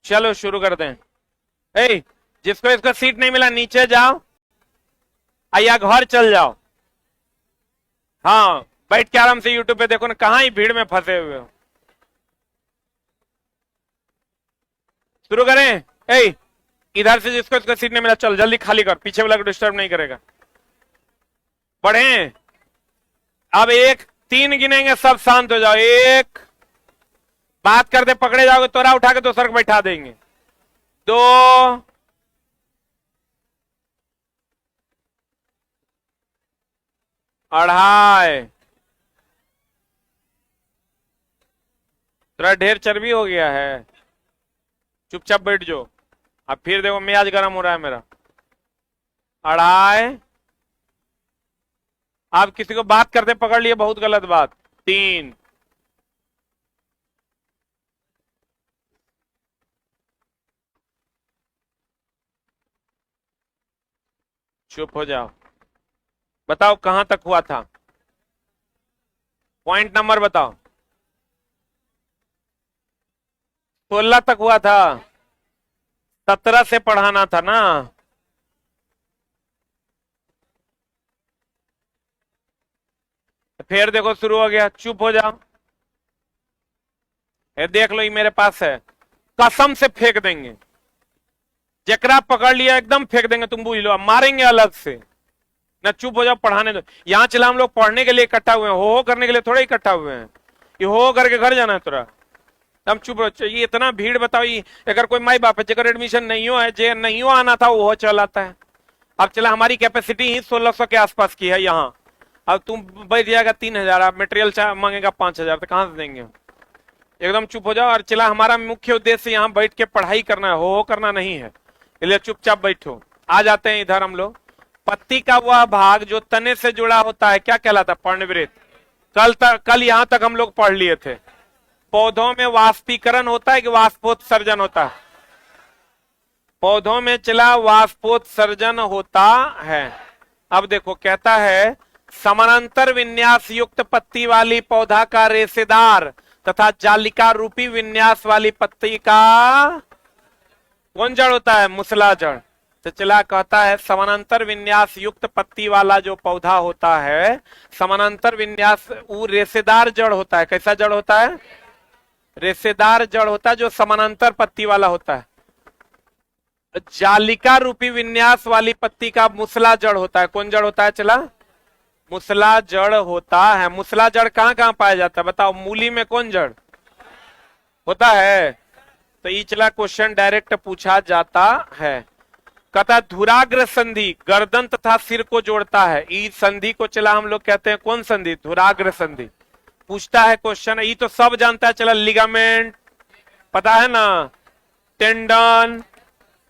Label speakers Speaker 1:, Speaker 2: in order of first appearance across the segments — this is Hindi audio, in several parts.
Speaker 1: चलो शुरू कर दें। ए, जिसको इसका सीट नहीं मिला नीचे जाओ या घर चल जाओ। हाँ, बैठ के आराम से यूट्यूब पे देखो ना, कहां ही भीड़ में फंसे हुए हो। शुरू करें। ए, इधर से जिसको इसका सीट नहीं मिला चल जल्दी खाली कर, पीछे वाला को डिस्टर्ब नहीं करेगा। बढ़े। अब एक तीन गिनेंगे, सब शांत हो जाओ। एक, बात करते पकड़े जाओगे तोरा उठा के दूसरा को बैठा देंगे। दो, अढ़ाई, तेरा ढेर चर्बी हो गया है, चुपचाप बैठ जाओ। अब फिर देखो मियाज गर्म हो रहा है मेरा। अढ़ाई, आप किसी को बात करते पकड़ लिए, बहुत गलत बात। तीन, चुप हो जाओ। बताओ कहां तक हुआ था, पॉइंट नंबर बताओ। 16 तक हुआ था, 17 से पढ़ाना था ना। फिर देखो शुरू हो गया, चुप हो जाओ। ये देख लो, ये मेरे पास है, कसम से फेंक देंगे। जकरा पकड़ लिया एकदम फेंक देंगे, तुम बुझ लो, मारेंगे अलग से ना। चुप हो जाओ, पढ़ाने दो। यहां चला हम लोग पढ़ने के लिए इकट्ठा हुए हैं, हो करने के लिए थोड़ा इकट्ठा हुए हैं। ये हो करके घर जाना है तुरा। हम चुप रहो। ये इतना भीड़ बताओ, ये अगर कोई माई बाप है जगह एडमिशन नहीं हो है, जे नहीं हो आना था वो चल आता है। अब चला, हमारी कैपेसिटी ही 1600 के आसपास की है यहाँ। अब तुम बैठ जाएगा 3000, आप मटेरियल मांगेगा 5000, तो कहां से देंगे। एकदम चुप हो जाओ। और चला, हमारा मुख्य उद्देश्य यहाँ बैठ के पढ़ाई करना है, हो करना नहीं है, इसलिए चुपचाप बैठो। आ जाते हैं इधर हम लोग। पत्ती का वह भाग जो तने से जुड़ा होता है क्या कहलाता है, पर्णवृत्त। कल यहां तक हम लोग पढ़ लिए थे। पौधों में वाष्पीकरण होता है कि वाष्पोत्सर्जन होता है। पौधों में चला वाष्पोत्सर्जन होता है। अब देखो कहता है, समानांतर विन्यास युक्त पत्ती वाली पौधा का रेशेदार तथा जालिका रूपी विन्यास वाली पत्ती का कौन जड़ होता है, मुसला जड़। तो चला कहता है, समानांतर विन्यास युक्त पत्ती वाला जो पौधा होता है, समानांतर विन्यास, वो रेशेदार जड़ होता है। कैसा जड़ होता है, रेशेदार जड़ होता है जो समानांतर पत्ती वाला होता है। जालिका रूपी विन्यास वाली पत्ती का मुसला जड़ होता है। कौन जड़ होता है, चला मुसला जड़ होता है। मुसला जड़ कहां कहां पाया जाता है बताओ, मूली में कौन जड़ होता है। तो ये चला क्वेश्चन डायरेक्ट पूछा जाता है। कहता धुराग्र संधि गर्दन तथा सिर को जोड़ता है। इस संधि को चला हम लोग कहते हैं कौन संधि, धुराग्र संधि। पूछता है क्वेश्चन, ये तो सब जानता है। चला लिगामेंट पता है ना, टेंडन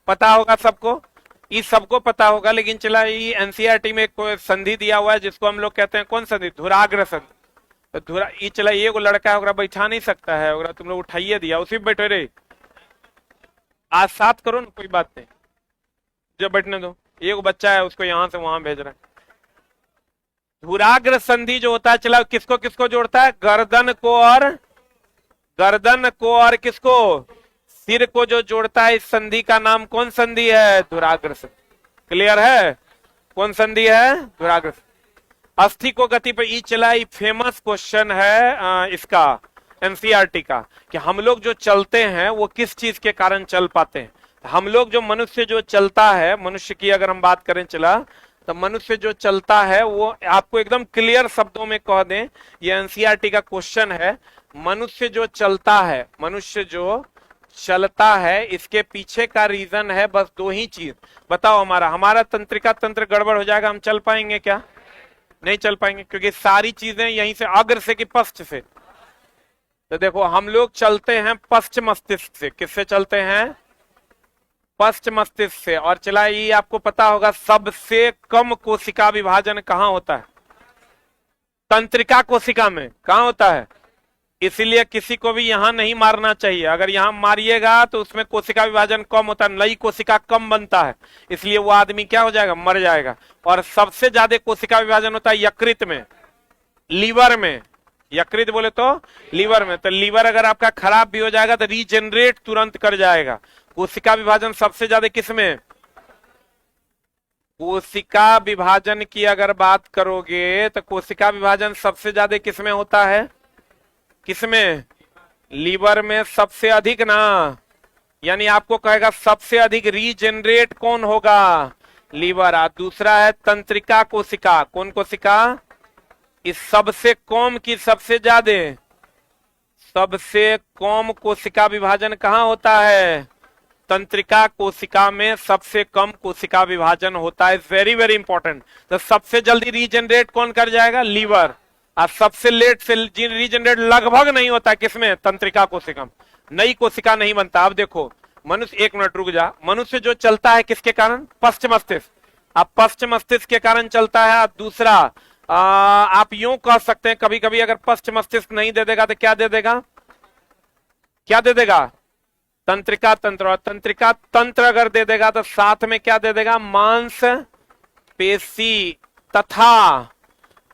Speaker 1: पता होगा सबको, ये सबको पता होगा। लेकिन चला, ये एनसीईआरटी में कोई संधि दिया हुआ है जिसको हम लोग कहते हैं कौन संधि, धुराग्र संधि। तो ये चला, ये को लड़का है, बैठा नहीं सकता है, तुम लोग उठाइए दिया, उसी पे बैठे रहे। आज साथ करो ना, कोई बात नहीं, जब बैठने दो। एक बच्चा है, उसको यहां से वहां भेज रहा है। धुराग्र संधि जो होता है, चला किसको किसको जोड़ता है, गर्दन को और किसको, सिर को जो जोड़ता है। इस संधि का नाम कौन संधि है, धुराग्र संधि। क्लियर है, कौन संधि है, धुराग्र संधि। अस्थि को गति पर, ई चला, ये फेमस क्वेश्चन है इसका एनसीईआरटी का, कि हम लोग जो चलते हैं वो किस चीज के कारण चल पाते हैं। हम लोग जो मनुष्य जो चलता है, मनुष्य की अगर हम बात करें चला, तो मनुष्य जो चलता है वो आपको एकदम क्लियर शब्दों में कह दें, ये एनसीईआरटी का क्वेश्चन है। मनुष्य जो चलता है, मनुष्य जो चलता है, इसके पीछे का रीजन है बस दो ही चीज। बताओ, हमारा तंत्रिका तंत्र गड़बड़ हो जाएगा, हम चल पाएंगे क्या, नहीं चल पाएंगे, क्योंकि सारी चीजें यहीं से, अग्र से कि पश्च से। तो देखो हम लोग चलते हैं पश्च मस्तिष्क से। किससे चलते हैं, पश्च मस्तिष्क से। और चला, ये आपको पता होगा सबसे कम कोशिका विभाजन कहाँ होता है, तंत्रिका कोशिका में। कहाँ होता है, इसीलिए किसी को भी यहां नहीं मारना चाहिए। अगर यहां मारिएगा तो उसमें कोशिका विभाजन कम होता है, नई कोशिका कम बनता है, इसलिए वो आदमी क्या हो जाएगा, मर जाएगा। और सबसे ज्यादा कोशिका विभाजन होता है यकृत में, लीवर में, यकृत बोले तो लीवर में। तो लीवर अगर आपका खराब भी हो जाएगा तो रीजनरेट तुरंत कर जाएगा। कोशिका विभाजन सबसे ज्यादा किसमें? कोशिका विभाजन की अगर बात करोगे तो कोशिका विभाजन सबसे ज्यादा किसमें होता है? किसमें? लीवर में सबसे अधिक ना। यानी आपको कहेगा सबसे अधिक रीजनरेट कौन होगा? लीवर। और दूसरा है तंत्रिका कोशिका। कौन कोशिका? इस सबसे कम की सबसे ज्यादा। सबसे कम कोशिका विभाजन कहाँ होता है? तंत्रिका कोशिका में सबसे कम कोशिका विभाजन होता है। Very very important. तो सबसे जल्दी रीजनरेट कौन कर जाएगा? लीवर। और सबसे लेट से रीजनरेट लगभग नहीं होता किसमें? तंत्रिका कोशिका में। नई कोशिका नहीं बनता। अब देखो मनुष्य, एक मिनट रुक जा, मनुष्य जो चलता है किसके कारण? पश्च मस्तिष्क। अब पश्च मस्तिष्क के कारण चलता है। दूसरा आप यूं कह सकते हैं कभी कभी अगर पश्च मस्तिष्क नहीं दे देगा तो क्या दे देगा? क्या दे देगा? तंत्रिका तंत्र। और तंत्रिका तंत्र अगर दे देगा तो साथ में क्या दे देगा? मांस पेशी तथा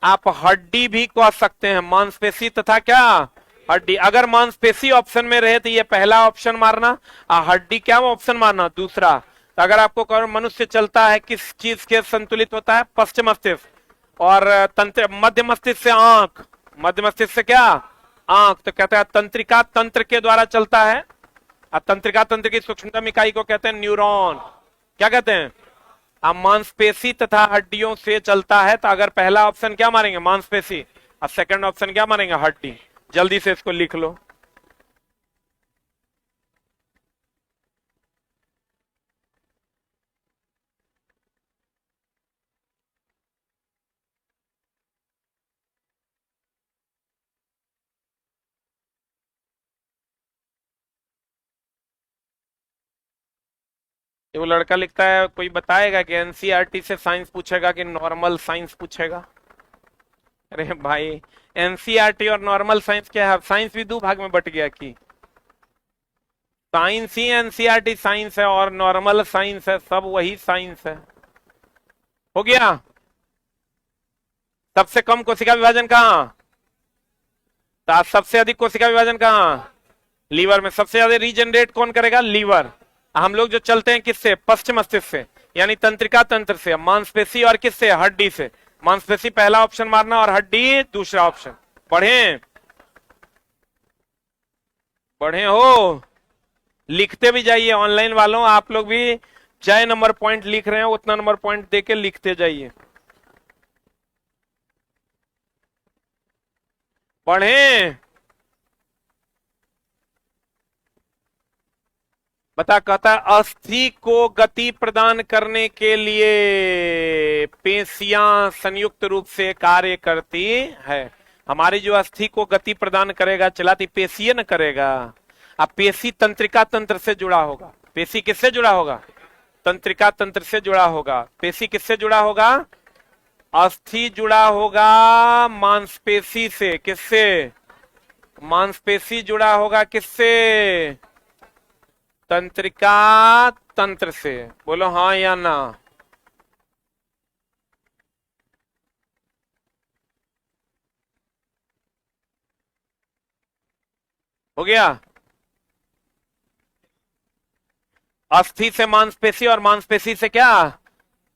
Speaker 1: आप हड्डी भी कह सकते हैं। मांसपेशी तथा क्या? हड्डी। अगर मांसपेशी ऑप्शन में रहे तो ये पहला ऑप्शन मारना, और हड्डी क्या ऑप्शन मारना? दूसरा। तो अगर आपको कहो मनुष्य चलता है किस चीज के संतुलित होता है? पश्च मस्तिष्क। और तंत्र मध्य मस्तिष्क से आंख। मध्य मस्तिष्क से क्या? आंख। तो कहते हैं तंत्रिका तंत्र के द्वारा चलता है। और तंत्रिका तंत्र की सूक्ष्मतम इकाई को कहते हैं न्यूरॉन। क्या कहते हैं? अब मांसपेशी तथा हड्डियों से चलता है। तो अगर पहला ऑप्शन क्या मारेंगे? मांसपेशी। और सेकंड ऑप्शन क्या मारेंगे? हड्डी। जल्दी से इसको लिख लो। ये वो लड़का लिखता है, कोई बताएगा कि एनसीईआरटी से साइंस पूछेगा कि नॉर्मल साइंस पूछेगा? अरे भाई, एनसीईआरटी और नॉर्मल साइंस क्या है? साइंस भी दो भाग में बट गया कि साइंस ही एनसीईआरटी साइंस है और नॉर्मल साइंस है, सब वही साइंस है। हो गया। सबसे कम कोशिका विभाजन कहाँ? सबसे अधिक कोशिका विभाजन कहाँ? लीवर में। सबसे ज्यादा रीजनरेट कौन करेगा? लीवर। हम लोग जो चलते हैं किससे? पश्च मस्तिष्क से, यानी तंत्रिका तंत्र से। मांसपेशी और किससे? हड्डी से। मांसपेशी पहला ऑप्शन मारना और हड्डी दूसरा ऑप्शन। पढ़े? पढ़े हो? लिखते भी जाइए। ऑनलाइन वालों आप लोग भी चाहे नंबर पॉइंट लिख रहे हैं उतना नंबर पॉइंट देके लिखते जाइए। पढ़े? बता, कहता है अस्थि को गति प्रदान करने के लिए पेशियां संयुक्त रूप से कार्य करती है। हमारी जो अस्थि को गति प्रदान करेगा, चलाती पेशीय न करेगा। अब पेशी तंत्रिका तंत्र से जुड़ा होगा। पेशी किससे जुड़ा होगा? तंत्रिका तंत्र से जुड़ा होगा। पेशी किससे जुड़ा होगा? अस्थि जुड़ा होगा मांसपेशी से। किससे? मांसपेशी जुड़ा होगा किससे? तंत्रिका तंत्र से। बोलो हाँ या ना। हो गया। अस्थि से मांसपेशी और मांसपेशी से क्या?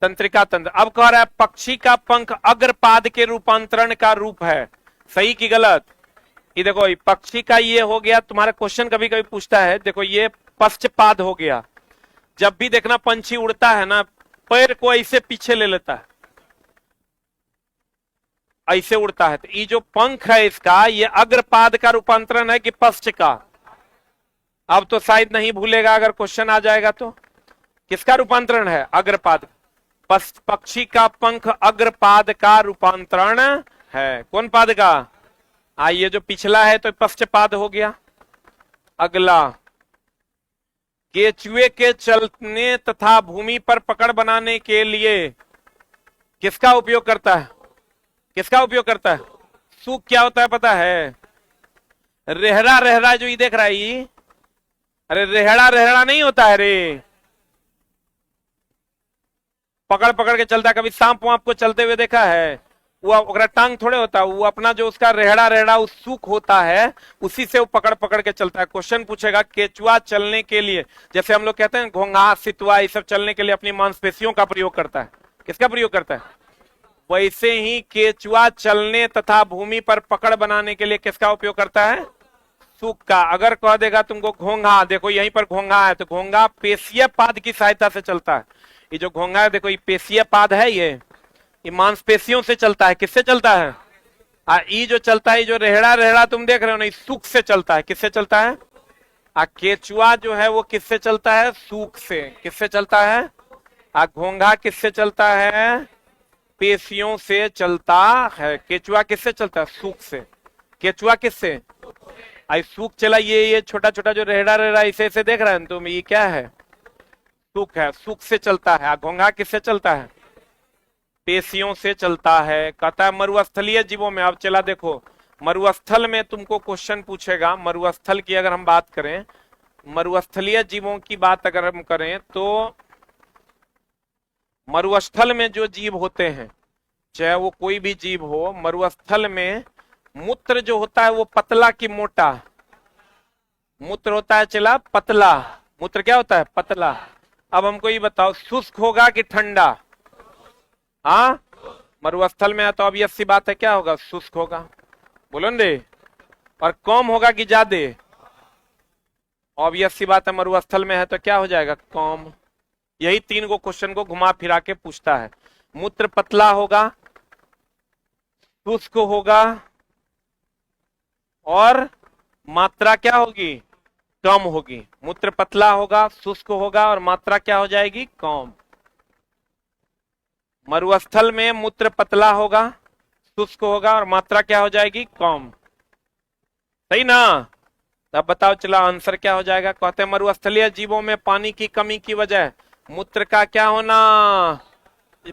Speaker 1: तंत्रिका तंत्र। अब कह रहा है पक्षी का पंख अग्रपाद के रूपांतरण का रूप है। सही कि गलत? ये देखो, पक्षी का ये हो गया। तुम्हारा क्वेश्चन कभी कभी पूछता है, देखो ये पश्चपाद हो गया। जब भी देखना पंछी उड़ता है ना, पैर को ऐसे पीछे ले लेता है, ऐसे उड़ता है। तो ये जो पंख है इसका, ये अग्रपाद का रूपांतरण है कि पश्च का? अब तो शायद नहीं भूलेगा अगर क्वेश्चन आ जाएगा तो। किसका रूपांतरण है? अग्रपाद। पक्षी का पंख अग्रपाद का रूपांतरण है। कौन पाद का? ये जो पिछला है तो पश्चपाद हो गया। अगला, केचुए के चलने तथा भूमि पर पकड़ बनाने के लिए किसका उपयोग करता है? किसका उपयोग करता है? सूक क्या होता है पता है? रेहड़ा। रेहड़ा जो ये देख रहा है ये, अरे रेहड़ा रेहड़ा नहीं होता है रे, पकड़ पकड़ के चलता है। कभी सांप वाप को चलते हुए देखा है? वो ओकरा टांग थोड़े होता है, वो अपना जो उसका रेहड़ा रेहड़ा उस सूख होता है उसी से वो पकड़ पकड़ के चलता है। क्वेश्चन पूछेगा केचुआ चलने के लिए, जैसे हम लोग कहते हैं घोंघा सितुआ ये सब चलने के लिए अपनी मांसपेशियों का प्रयोग करता है। किसका प्रयोग करता है? वैसे ही केचुआ चलने तथा भूमि पर पकड़ बनाने के लिए किसका उपयोग करता है? सूख का। अगर कह देगा तुमको घोंघा, देखो यहीं पर घोंघा है, तो घोंघा पेशीय पाद की सहायता से चलता है। ये जो घोंघा है देखो, ये पेशीय पाद है, ये मांसपेशियों से चलता है। किससे चलता है? ये जो चलता है, जो रेहड़ा रेहड़ा तुम देख रहे हो ना, ये सूख से चलता है। किससे चलता है? केचुआ जो है वो किससे चलता है? सूख से। किससे चलता है? घोंघा किससे चलता है? पेशियों से चलता है। केचुआ किससे चलता है? सूख से। केचुआ किससे? आई सूख चला। ये छोटा छोटा जो रेहड़ा रेहड़ा इसे इसे देख रहे हैं तुम, ये क्या है? सूख है, सूख से चलता है। घोंघा किससे चलता है? पेशियों से चलता है। कहता है मरुस्थलीय जीवों में। अब चला देखो, मरुस्थल में तुमको क्वेश्चन पूछेगा। मरुस्थल की अगर हम बात करें, मरुस्थलीय जीवों की बात अगर हम करें, तो मरुस्थल में जो जीव होते हैं, चाहे वो कोई भी जीव हो, मरुस्थल में मूत्र जो होता है वो पतला की मोटा? मूत्र होता है चला पतला। मूत्र क्या होता है? पतला। अब हमको ये बताओ, शुष्क होगा कि ठंडा? हाँ, मरुस्थल में है तो ऑब्वियस सी बात है, क्या होगा? शुष्क होगा। बोलो न रे। और कम होगा कि ज्यादा? ऑब्वियस सी बात है, मरुस्थल में है तो क्या हो जाएगा? कम। यही तीन गो क्वेश्चन को घुमा फिरा के पूछता है। मूत्र पतला होगा, शुष्क होगा, और मात्रा क्या होगी? कम होगी। मूत्र पतला होगा, शुष्क होगा, और मात्रा क्या हो जाएगी? कम। मरुस्थल में मूत्र पतला होगा, शुष्क होगा, और मात्रा क्या हो जाएगी? कम। सही ना? अब बताओ चला आंसर क्या हो जाएगा। कहते हैं मरुस्थलीय जीवों में पानी की कमी की वजह मूत्र का क्या होना?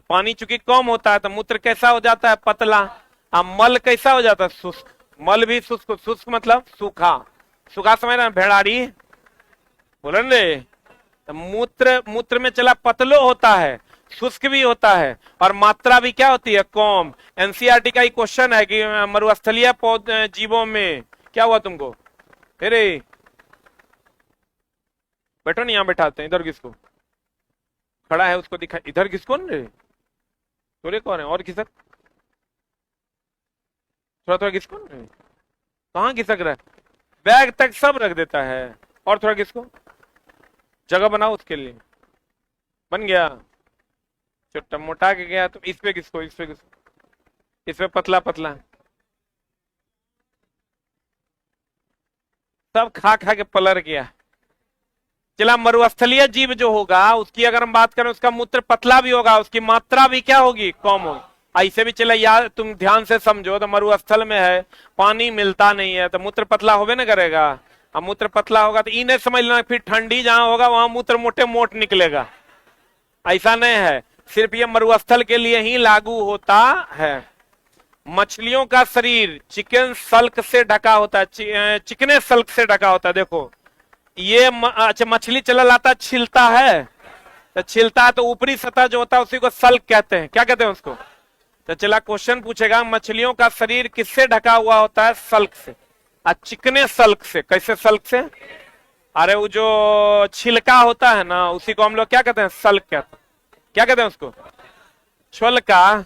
Speaker 1: पानी चूंकि कम होता है तो मूत्र कैसा हो जाता है? पतला। मल कैसा हो जाता है? शुष्क। मल भी शुष्क। शुष्क मतलब सूखा। सूखा समझ रहे? भेड़ाड़ी बोले रे। तो मूत्र में चला पतलो होता है, शुष्क भी होता है, और मात्रा भी क्या होती है? कम। एनसीईआरटी का ही क्वेश्चन है कि मरुस्थलीय जीवों में क्या हुआ तुमको? अरे बैठो नहीं, यहां बैठाते हैं। इधर किसको खड़ा है उसको दिखा। इधर किसको रे? तोरे कौन है? और खिसक थोड़ा थोड़ा। किसको रे? कहाँ खिसक रहा है? बैग तक सब रख देता है। और थोड़ा किसको जगह बनाओ उसके लिए। बन गया? छोटा मोटा के गया। तो इस पे किसको? इस पे किसको? इस पे पतला पतला। सब खा खा के पलर गया। चला मरुस्थलीय जीव जो होगा उसकी अगर हम बात करें, उसका मूत्र पतला भी होगा, उसकी मात्रा भी क्या होगी? कम होगी। ऐसे भी चला यार, तुम ध्यान से समझो, तो मरुस्थल में है, पानी मिलता नहीं है, तो मूत्र पतला होवे ना करेगा। अब मूत्र पतला होगा तो इन्हें समझ लेना, फिर ठंडी जहां होगा वहां मूत्र मोटे मोट निकलेगा। ऐसा नहीं है, सिर्फ ये मरुस्थल के लिए ही लागू होता है। मछलियों का शरीर चिकन सल्क से ढका होता है, चिकने सल्क से ढका होता है। देखो ये अच्छा, मछली चला लाता छिलता है, तो छिलता है तो ऊपरी सतह जो होता है उसी को सल्क कहते हैं। क्या कहते हैं उसको? तो चला क्वेश्चन पूछेगा, मछलियों का शरीर किससे ढका हुआ होता है? सल्क से। चिकने सल्क से। कैसे सल्क से? अरे वो जो छिलका होता है ना, उसी को हम लोग क्या कहते हैं? सल्क कहते हैं। क्या कहते हैं उसको? छिलका।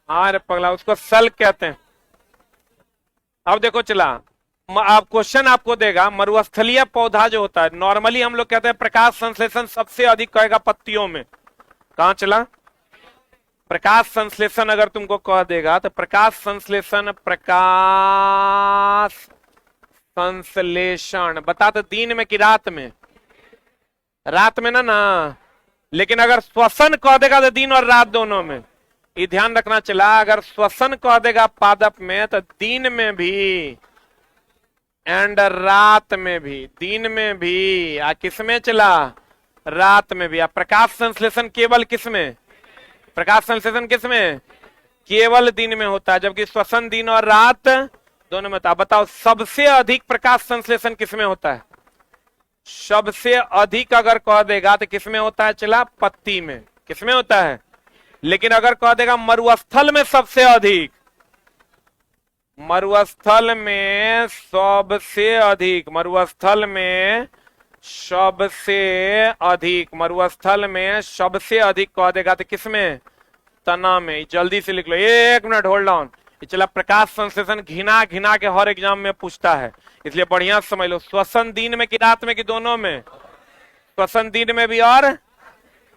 Speaker 1: अरे पगला, उसको सल्क कहते हैं। अब देखो चला, आप क्वेश्चन आपको देगा, मरुस्थलीय पौधा जो होता है, नॉर्मली हम लोग कहते हैं प्रकाश संश्लेषण सबसे अधिक कहेगा पत्तियों में। कहां चला? प्रकाश संश्लेषण अगर तुमको कह देगा तो प्रकाश संश्लेषण बता तो दिन में कि रात में? रात में ना। लेकिन अगर श्वसन कह देगा तो दिन और रात दोनों में। ये ध्यान रखना चला, अगर श्वसन कह देगा पादप में तो दिन में भी एंड रात में भी। दिन में भी किसमें चला? रात में भी। प्रकाश संश्लेषण केवल किसमें? प्रकाश संश्लेषण किसमें? केवल दिन में होता है, जबकि श्वसन दिन और रात दोनों में होता है। बताओ सबसे अधिक प्रकाश संश्लेषण किसमें होता है? सबसे अधिक अगर कह देगा तो किसमें होता है? चला पत्ती में। किसमें होता है? लेकिन अगर कह देगा मरुस्थल में सबसे अधिक, मरुस्थल में सबसे अधिक, मरुस्थल में सबसे अधिक, मरुस्थल में सबसे अधिक कह देगा तो किसमें? तना में। जल्दी से लिख लो, 1 मिनट होल्ड ऑन। चला प्रकाश संश्लेषण घिना घिना के हर एग्जाम में पूछता है, इसलिए बढ़िया समझ लो। श्वसन दिन में कि रात में कि दोनों में? श्वसन दिन में भी और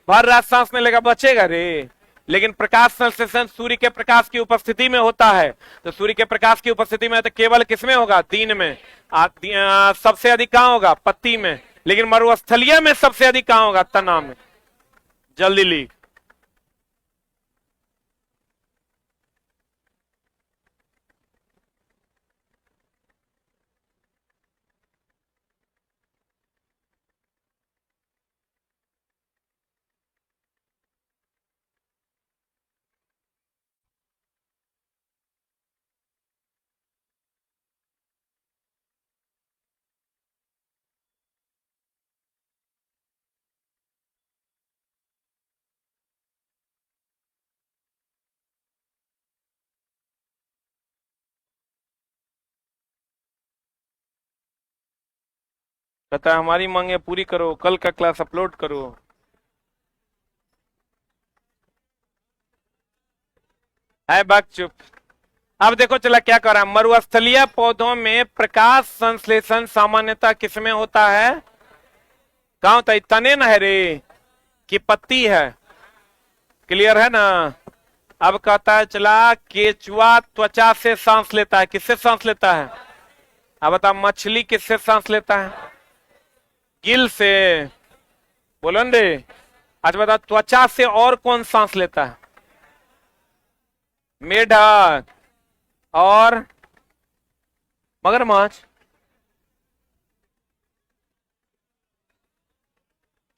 Speaker 1: भर रात सांस में लेगा, बचेगा रे। लेकिन प्रकाश संश्लेषण सूर्य के प्रकाश की उपस्थिति में होता है, तो सूर्य के प्रकाश की उपस्थिति में तो केवल किसमें होगा? दिन में। सबसे अधिक कहां होगा? पत्ती में। लेकिन मरुस्थलीय में सबसे अधिक कहां होगा? तना में। जल्दी लिख। कहता है हमारी मांगे पूरी करो, कल का क्लास अपलोड करो। है बात चुप। अब देखो चला क्या कर रहा है। मरुस्थलीय पौधों में प्रकाश संश्लेषण सामान्यतः किसमें होता है? कहां होता है? तने न है रे कि पत्ती है? क्लियर है ना? अब कहता है चला केचुआ त्वचा से सांस लेता है। किससे सांस लेता है? अब बता मछली किससे सांस लेता है? गिल से। बोलो रे। अच्छा बता त्वचा से और कौन सांस लेता है? मेढक और मगरमच्छ।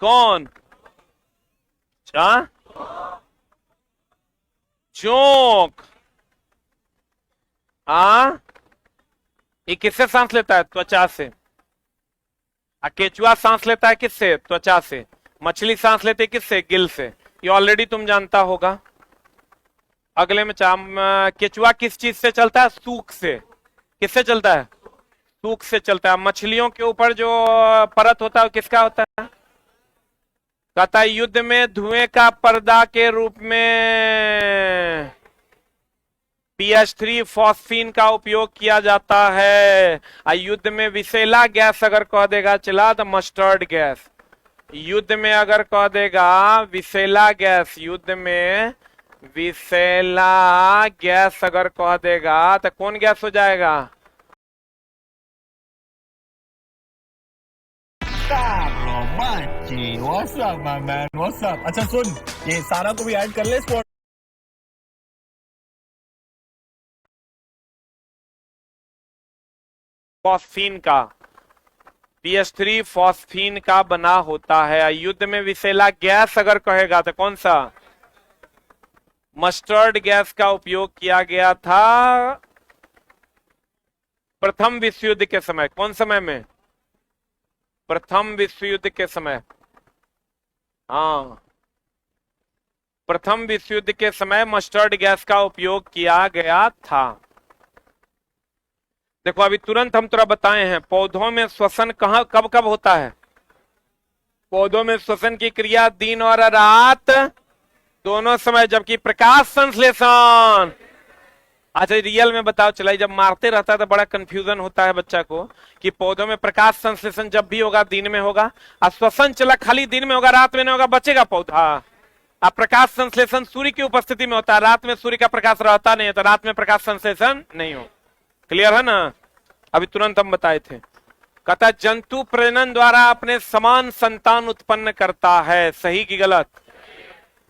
Speaker 1: कौन? चोंक। ये किससे सांस लेता है? त्वचा से। केचुआ सांस लेता है किससे? त्वचा से। मछली सांस लेती है किससे? गिल से। ये ऑलरेडी तुम जानता होगा। अगले में केचुआ किस चीज से चलता है? सूख से। किससे चलता है? सूख से चलता है। मछलियों के ऊपर जो परत होता है वो किसका होता है? कहता है युद्ध में धुएं का पर्दा के रूप में PH3 फॉस्फीन का उपयोग किया जाता है। युद्ध में विषैला गैस अगर कह देगा चला तो मस्टर्ड गैस। युद्ध में अगर कह देगा विषैला गैस, युद्ध में विषैला गैस अगर कह देगा तो कौन गैस हो जाएगा?
Speaker 2: What's up, my man? What's up? अच्छा सुन, ये सारा को भी ऐड कर ले स्पॉट।
Speaker 1: फॉस्फीन का, PH3 फॉस्फीन का बना होता है। युद्ध में विषैला गैस अगर कहेगा तो कौन सा? मस्टर्ड गैस का उपयोग किया गया था प्रथम विश्व युद्ध के समय। कौन समय में? प्रथम विश्व युद्ध के समय। हाँ, प्रथम विश्व युद्ध के समय मस्टर्ड गैस का उपयोग किया गया था। देखो अभी तुरंत हम तुरा बताए हैं पौधों में श्वसन कहां कब कब होता है? पौधों में श्वसन की क्रिया दिन और रात दोनों समय, जबकि प्रकाश संश्लेषण। अच्छा रियल में बताओ चला, जब मारते रहता है तो बड़ा कंफ्यूजन होता है बच्चा को कि पौधों में प्रकाश संश्लेषण जब भी होगा दिन में होगा, और श्वसन चला खाली दिन में होगा रात में नहीं होगा, बचेगा पौधा। अब प्रकाश संश्लेषण सूर्य की उपस्थिति में होता है, रात में सूर्य का प्रकाश रहता नहीं है तो रात में प्रकाश संश्लेषण नहीं हो। क्लियर है ना? अभी तुरंत हम बताए थे। कहता जंतु प्रजनन द्वारा अपने समान संतान उत्पन्न करता है। सही की गलत?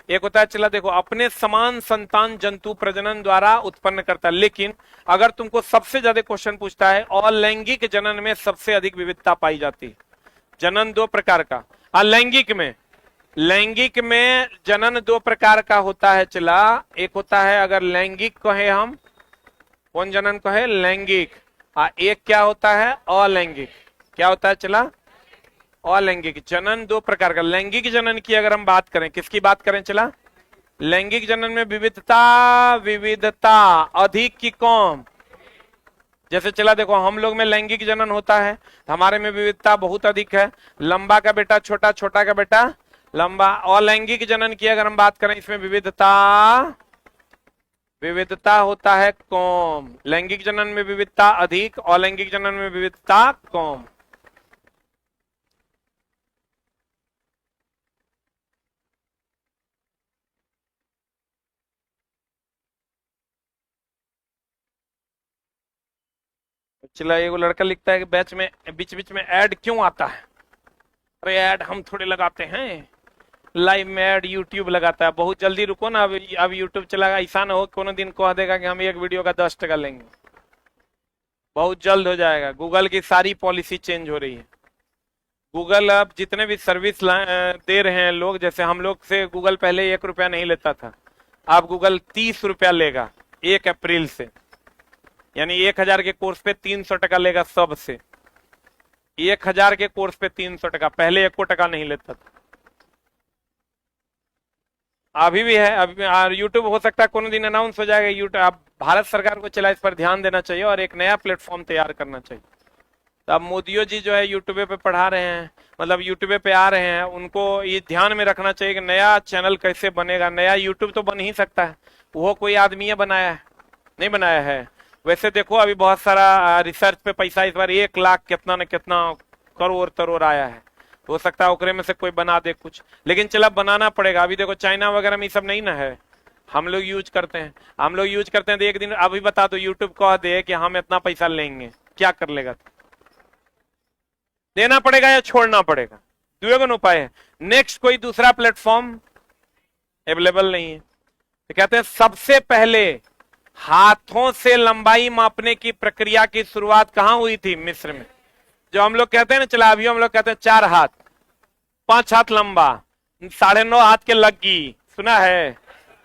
Speaker 1: एक होता है चला देखो अपने समान संतान जंतु प्रजनन द्वारा उत्पन्न करता है, लेकिन अगर तुमको सबसे ज्यादा क्वेश्चन पूछता है अलैंगिक जनन में सबसे अधिक विविधता पाई जाती है। जनन दो प्रकार का। अलैंगिक में जनन दो प्रकार का होता है चला। एक होता है अगर लैंगिक कहे हम, कौन जनन कहे? लैंगिक। एक क्या होता है? अलैंगिक। क्या होता है चला? अलैंगिक। जनन दो प्रकार का। लैंगिक जनन की अगर हम बात करें, किसकी बात करें चला? लैंगिक जनन में विविधता, विविधता अधिक की कम। जैसे चला देखो, हम लोग में लैंगिक जनन होता है, हमारे में विविधता बहुत अधिक है। लंबा का बेटा छोटा, छोटा का बेटा लंबा। और लैंगिक जनन की अगर हम बात करें, इसमें विविधता, विविधता होता है कम। लैंगिक जनन में विविधता अधिक और लैंगिक जनन में विविधता कम। चला, एगो लड़का लिखता है कि बैच में बीच बीच में ऐड क्यों आता है। अरे ऐड हम थोड़े लगाते हैं, लाइव में ऐड यूट्यूब लगाता है। बहुत जल्दी रुको ना, अब यूट्यूब चलागा, ऐसा ना हो कोनो दिन कह देगा कि हम एक वीडियो का 10 टका लेंगे। बहुत जल्द हो जाएगा। गूगल की सारी पॉलिसी चेंज हो रही है। गूगल अब जितने भी सर्विस दे रहे हैं लोग, जैसे हम लोग से गूगल पहले 1 रुपया नहीं लेता था, अब गूगल 30 रुपया लेगा 1 अप्रैल से। यानी 1000 के कोर्स पे 300 टका लेगा सबसे। 1000 के कोर्स पे 300 टका, पहले 1 टका नहीं लेता था। अभी भी है, अभी यूट्यूब हो सकता है कोनो दिन अनाउंस हो जाएगा। यूट्यूब अब भारत सरकार को चला, इस पर ध्यान देना चाहिए और एक नया प्लेटफॉर्म तैयार करना चाहिए। तो अब मोदियो जी जो है यूट्यूब पे पढ़ा रहे हैं, मतलब यूट्यूब पे आ रहे हैं, उनको ये ध्यान में रखना चाहिए कि नया चैनल कैसे बनेगा। नया यूट्यूब तो बन ही सकता है, वो कोई आदमी बनाया है, नहीं बनाया है। वैसे देखो अभी बहुत सारा रिसर्च पे पैसा इस बार 1 लाख कितना न कितना करोड़ तरोड़ आया है। हो सकता है ओकरे में से कोई बना दे कुछ, लेकिन चला बनाना पड़ेगा। अभी देखो चाइना वगैरह में ये सब नहीं ना है, हम लोग यूज करते हैं। हम लोग यूज करते हैं तो एक दिन अभी बता दो यूट्यूब कह दे कि हम इतना पैसा लेंगे, क्या कर लेगा? देना पड़ेगा या छोड़ना पड़ेगा? दुएगुन उपाय है। नेक्स्ट कोई दूसरा प्लेटफॉर्म अवेलेबल नहीं है। तो कहते हैं सबसे पहले हाथों से लंबाई मापने की प्रक्रिया की शुरुआत कहां हुई थी? मिस्र में। जो हम लोग कहते हैं ना, चला अभी हम लोग कहते हैं 4 हाथ 5 हाथ लंबा, 9.5 हाथ के लग्गी, सुना है?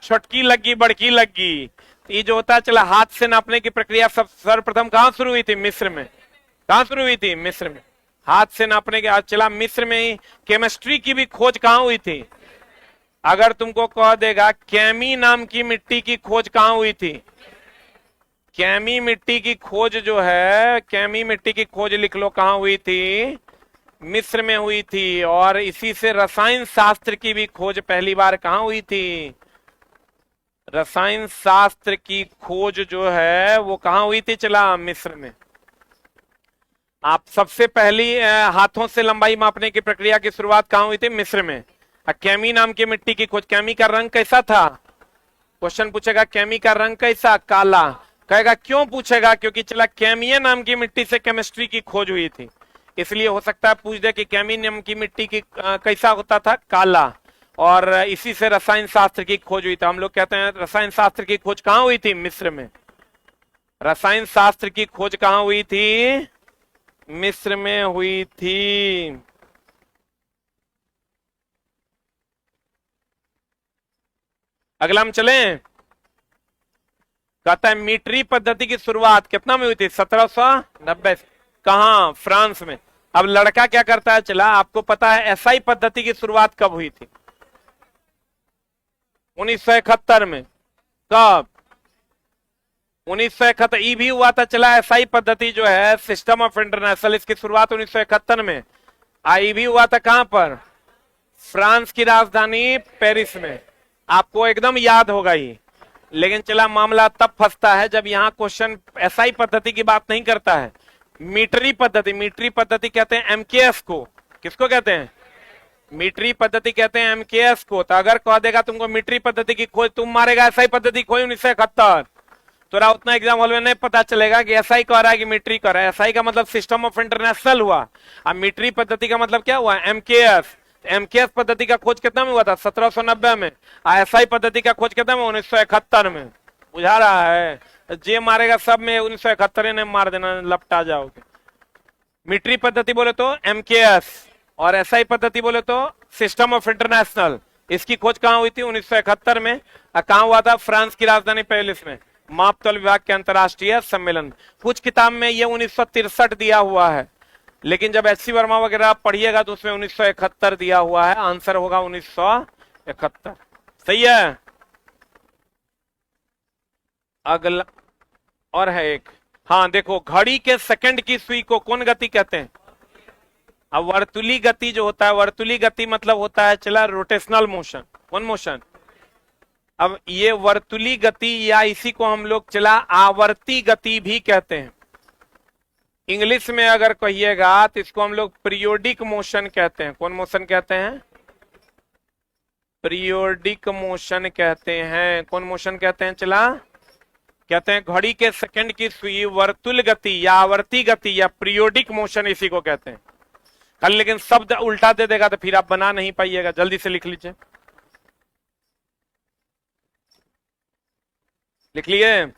Speaker 1: छोटकी लग्गी बड़की लग्गी। ये जो होता है, चला हाथ से नापने की प्रक्रिया सर्वप्रथम कहां शुरू हुई थी? मिस्र में। कहां शुरू हुई थी? मिस्र में। हाथ से नापने के चला मिस्र में ही केमिस्ट्री की भी खोज कहां हुई थी? अगर तुमको कह देगा कैमी नाम की मिट्टी की खोज कहां हुई थी? कैमी मिट्टी की खोज जो है, कैमी मिट्टी की खोज लिख लो, कहां हुई थी? मिस्र में हुई थी। और इसी से रसायन शास्त्र की भी खोज पहली बार कहां हुई थी? रसायन शास्त्र की खोज जो है वो कहां हुई थी? चला मिस्र में। आप सबसे पहली हाथों से लंबाई मापने की प्रक्रिया की शुरुआत कहां हुई थी? मिस्र में। कैमी नाम की मिट्टी की खोज। कैमी का रंग कैसा था? क्वेश्चन पूछेगा कैमी का रंग कैसा? काला। कहेगा क्यों? पूछेगा क्योंकि चला कैमिया नाम की मिट्टी से केमिस्ट्री की खोज हुई थी, इसलिए हो सकता है पूछ दे कि कैमी नाम की मिट्टी की कैसा होता था? काला। और इसी से रसायन शास्त्र की खोज हुई थी। हम लोग कहते हैं रसायन शास्त्र की खोज कहां हुई थी? मिस्र में। रसायन शास्त्र की खोज कहां हुई थी? मिस्र में हुई थी। अगला हम चलें, कहता है मीटरी पद्धति की शुरुआत कितना में हुई थी? 1790। कहां? फ्रांस में। अब लड़का क्या करता है, चला आपको पता है एसआई पद्धति की शुरुआत कब हुई थी? 1971 में। कब? 1971। ई भी हुआ था। चला एसआई पद्धति जो है सिस्टम ऑफ इंटरनेशनल, इसकी शुरुआत 1971 में। आई भी हुआ था कहां पर? फ्रांस की राजधानी पेरिस में। आपको एकदम याद होगा ये। लेकिन चला मामला तब फंसता है जब यहां क्वेश्चन एसआई पद्धति की बात नहीं करता है, मीटरी पद्धति। मीटरी पद्धति कहते हैं एमकेएस को। किसको कहते हैं? मीटरी पद्धति कहते हैं एमकेएस को। तो अगर कह देगा तुमको मीटरी पद्धति की खोज, तुम मारेगा एसआई पद्धति खोज 1971, तो उतना एग्जाम हॉल में नहीं पता चलेगा कि एसआई कह रहा है कि मीटरी कह रहा है। एसआई का मतलब सिस्टम ऑफ इंटरनेशनल हुआ, अब मीटरी पद्धति का मतलब क्या हुआ? एमकेएस। एमकेएस पद्धति का खोज कितना में हुआ था? 1790 में। एसआई पद्धति का खोज कितना में? 1971 में। बुझा रहा है? जे मारेगा सब में 1971 ने मार देना, लपटा जाओगे। मीटरी पद्धति बोले तो एमकेएस, और एसआई पद्धति बोले तो सिस्टम ऑफ इंटरनेशनल। इसकी खोज कहां हुई थी? 1971 में। कहां हुआ था? फ्रांस की राजधानी पेरिस में, मापतौल विभाग के अंतरराष्ट्रीय सम्मेलन। कुछ किताब में ये 1963 दिया हुआ है, लेकिन जब एचसी वर्मा वगैरह पढ़िएगा तो उसमें 1971 दिया हुआ है। आंसर होगा 1971। सही है। अगला और है एक, हाँ देखो, घड़ी के सेकंड की सुई को कौन गति कहते हैं? अब वर्तुली गति जो होता है, वर्तुली गति मतलब होता है चला रोटेशनल मोशन। कौन मोशन? अब ये वर्तुली गति या इसी को हम लोग चला आवर्ती गति भी कहते हैं। इंग्लिश में अगर कहिएगा तो इसको हम लोग पीरियोडिक मोशन कहते हैं। कौन मोशन कहते हैं? पीरियोडिक मोशन कहते हैं। कौन मोशन कहते हैं? चला कहते हैं घड़ी के सेकंड की सुई वर्तुल गति या आवर्ती गति या पीरियोडिक मोशन इसी को कहते हैं। कल लेकिन शब्द उल्टा दे देगा तो फिर आप बना नहीं पाइएगा। जल्दी से लिख लीजिए, लिख लिए?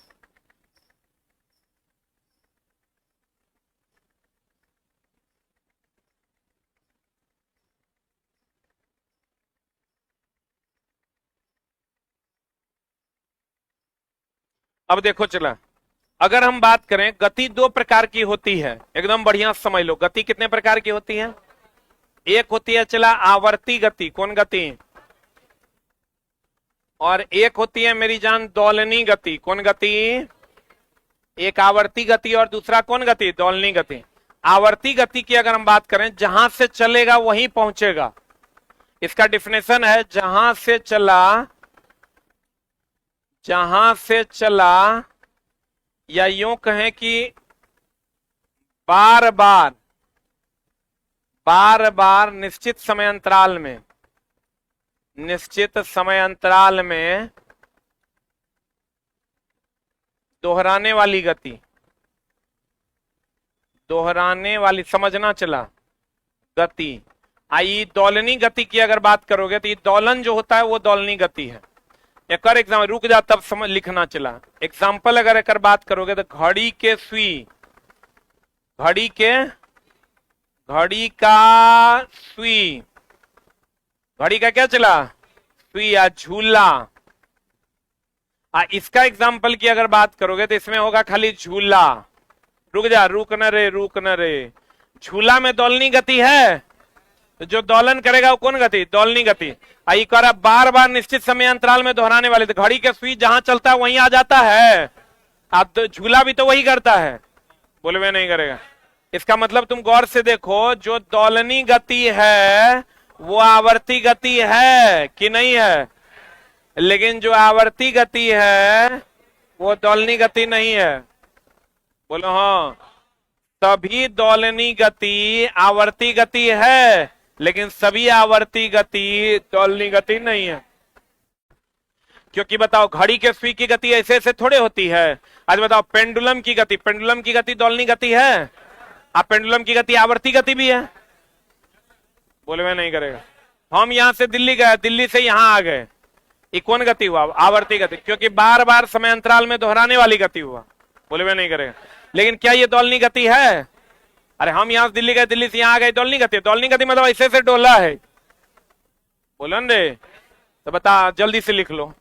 Speaker 1: अब देखो चला, अगर हम बात करें गति दो प्रकार की होती है, एकदम बढ़िया समझ लो। गति कितने प्रकार की होती है? एक होती है चला आवर्ती गति। कौन गति? और एक होती है मेरी जान दोलनी गति। कौन गति? एक आवर्ती गति और दूसरा कौन गति? दोलनी गति। आवर्ती गति की अगर हम बात करें, जहां से चलेगा वहीं पहुंचेगा। इसका डिफिनेशन है जहां से चला या यूं कहें कि बार बार निश्चित समय अंतराल में दोहराने वाली गति, समझना चला गति। आई दोलनी गति की अगर बात करोगे तो ये दोलन जो होता है वो दोलनी गति है। एक और एग्जाम्पल, रुक जा तब समझ लिखना चला। एग्जाम्पल अगर एक बात करोगे तो घड़ी का सुई, घड़ी का क्या चला? सुई या झूला। इसका एग्जाम्पल की अगर बात करोगे तो इसमें होगा खाली झूला। रुक जा, रुक न रे। झूला में दोलनी गति है, तो जो दोलन करेगा वो कौन गति? दोलनी गति। आई कर बार बार निश्चित समय अंतराल में दोहराने वाले, तो घड़ी के सुई जहां चलता है वहीं आ जाता है। अब तो झूला भी तो वही करता है, बोले वे नहीं करेगा। इसका मतलब तुम गौर से देखो, जो दोलनी गति है वो आवर्ती गति है कि नहीं है? लेकिन जो आवर्ती गति है वो दोलनी गति नहीं है। बोलो हाँ। सभी दोलनी गति आवर्ती गति है, लेकिन सभी आवर्ती गति दोलनी गति नहीं है। क्योंकि बताओ, घड़ी के सुई की गति ऐसे ऐसे थोड़े होती है। आज बताओ, पेंडुलम की गति दोलनी गति है। अब पेंडुलम की गति आवर्ती गति भी है, बोले मैं नहीं करेगा। हम यहां से दिल्ली गए, दिल्ली से यहां आ गए, ये कौन गति हुआ? आवर्ती गति, क्योंकि बार बार समय अंतराल में दोहराने वाली गति हुआ, बोले मैं नहीं करेगा। लेकिन क्या ये दोलनी गति है? अरे हम यहां से दिल्ली गए, दिल्ली से यहां आ गए, दोलनी गति। दोलनी गति मतलब ऐसे ऐसे डोला है, बोलन रे। तो बता, जल्दी से लिख लो।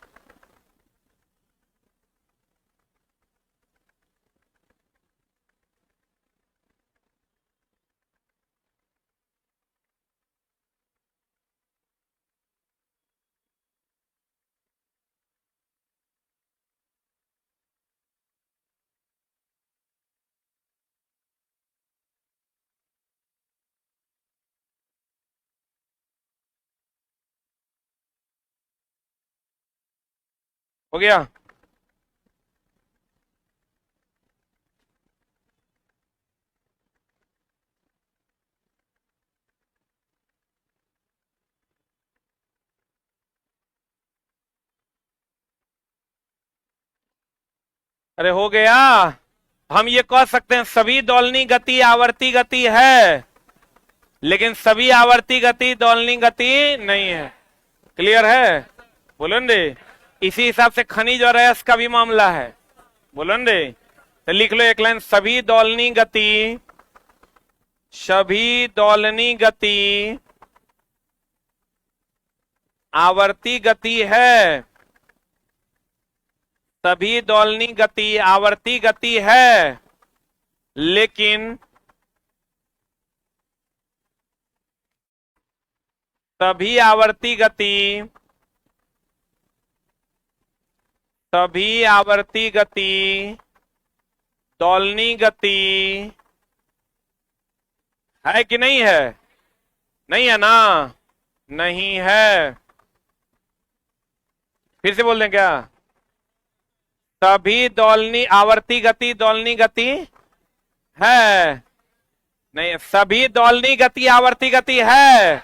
Speaker 1: हो गया? अरे हो गया। हम ये कह सकते हैं सभी दोलनी गति आवर्ती गति है, लेकिन सभी आवर्ती गति दोलनी गति नहीं है। क्लियर है? बोलन रे। इसी हिसाब से खनिज और अयस्क का भी मामला है, बोलन रे। तो लिख लो एक लाइन, सभी दोलनी गति आवर्ती गति है। सभी दोलनी गति आवर्ती गति है, लेकिन सभी आवर्ती गति सभी आवर्ती गति दौलनी गति है कि नहीं है? नहीं है ना? नहीं है। फिर से बोल दें क्या? सभी दौलनी आवर्ती गति दौलनी गति है? नहीं, सभी दौलनी गति आवर्ती गति है,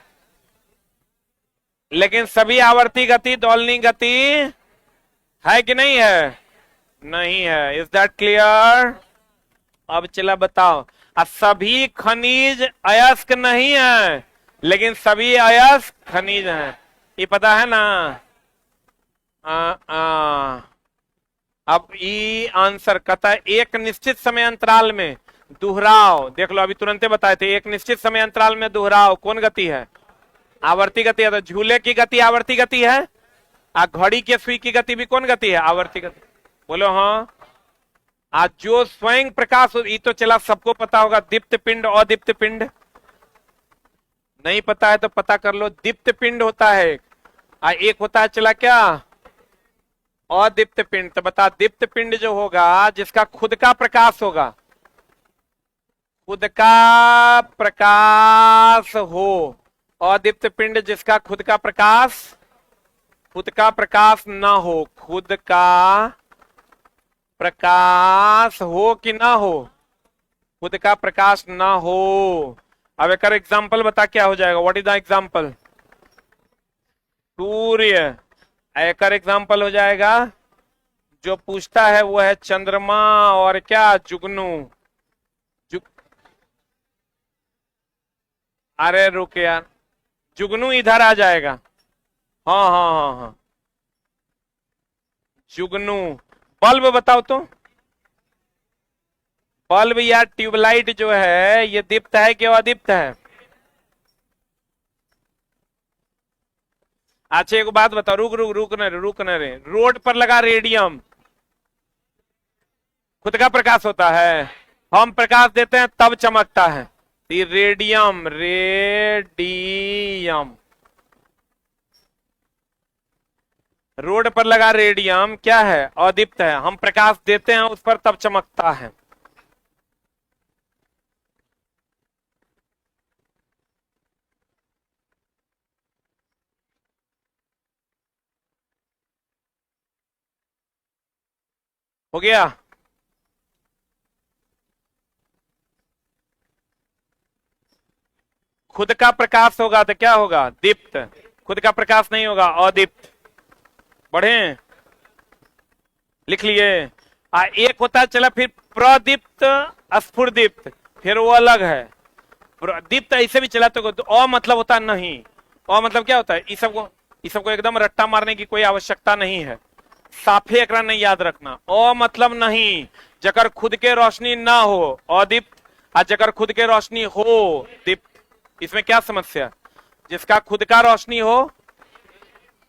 Speaker 1: लेकिन सभी आवर्ती गति दौलनी गति है कि नहीं है? नहीं है। Is that clear? अब चला बताओ, सभी खनिज अयस्क नहीं है, लेकिन सभी अयस्क खनिज हैं। ये पता है ना? अब ई आंसर कहता है एक निश्चित समय अंतराल में दोहराव। देख लो, अभी तुरंते बताए थे, एक निश्चित समय अंतराल में दोहराव कौन गति है? आवर्ती गति है। तो झूले की गति आवर्ती गति है, घड़ी के सुई की गति भी कौन गति है? आवर्ती गति। बोलो हाँ। आज जो स्वयं प्रकाश, ये तो चला सबको पता होगा, दीप्त पिंड अदीप्त पिंड। नहीं पता है तो पता कर लो। दीप्त पिंड होता है एक होता है चला क्या? अदीप्त पिंड। तो बता, दीप्त पिंड जो होगा जिसका खुद का प्रकाश होगा, खुद का प्रकाश हो। अदीप्त पिंड जिसका खुद का प्रकाश ना हो। खुद का प्रकाश हो कि ना हो? खुद का प्रकाश ना हो। अब एक एग्जांपल बता, क्या हो जाएगा? What is the example? सूर्य। एक एग्जांपल हो जाएगा, जो पूछता है वो है चंद्रमा और क्या? जुगनू। अरे रुक यार, जुगनू इधर आ जाएगा। हाँ हाँ हाँ हाँ, जुगनू। बल्ब बताओ तो। बल्ब या ट्यूबलाइट जो है, ये दीप्त है कि अदीप्त है? अच्छा एक बात बताओ, रुक न रे। रोड पर लगा रेडियम खुद का प्रकाश होता है, हम प्रकाश देते हैं तब चमकता है। रेडियम रोड पर लगा रेडियम क्या है? अदीप्त है। हम प्रकाश देते हैं उस पर तब चमकता है। हो गया? खुद का प्रकाश होगा तो क्या होगा? दीप्त। खुद का प्रकाश नहीं होगा, अदीप्त। बढ़े? लिख लिए? एक होता है चला फिर प्रदीप्त स्फुरदीप्त, फिर वो अलग है। दीप्त ऐसे भी चला तो अ मतलब होता नहीं। अ मतलब क्या होता है? इस सबको एकदम रट्टा मारने की कोई आवश्यकता नहीं है। साफे एकरा नहीं याद रखना। अ मतलब नहीं, जकर खुद के रोशनी ना हो अदीप्त, और जकर खुद के रोशनी हो दीप्त। इसमें क्या समस्या? जिसका खुद का रोशनी हो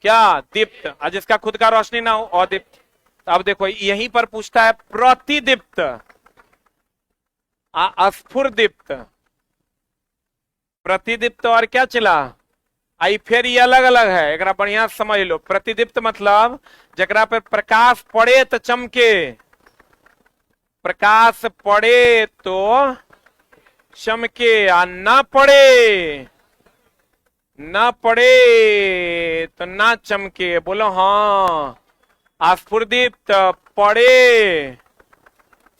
Speaker 1: क्या? दीप्त। और जिसका खुद का रोशनी ना हो अदीप्त। अब देखो यहीं पर पूछता है प्रतिदीप्त स्फुरदीप्त। प्रतिदीप्त और क्या चला? आई फिर ये अलग अलग है, एक बढ़िया समझ लो। प्रतिदीप्त मतलब जकरा पे प्रकाश पड़े तो चमके, प्रकाश पड़े तो चमके, आ ना पड़े तो ना चमके। बोलो हाँ। स्फुरदीप्त पड़े,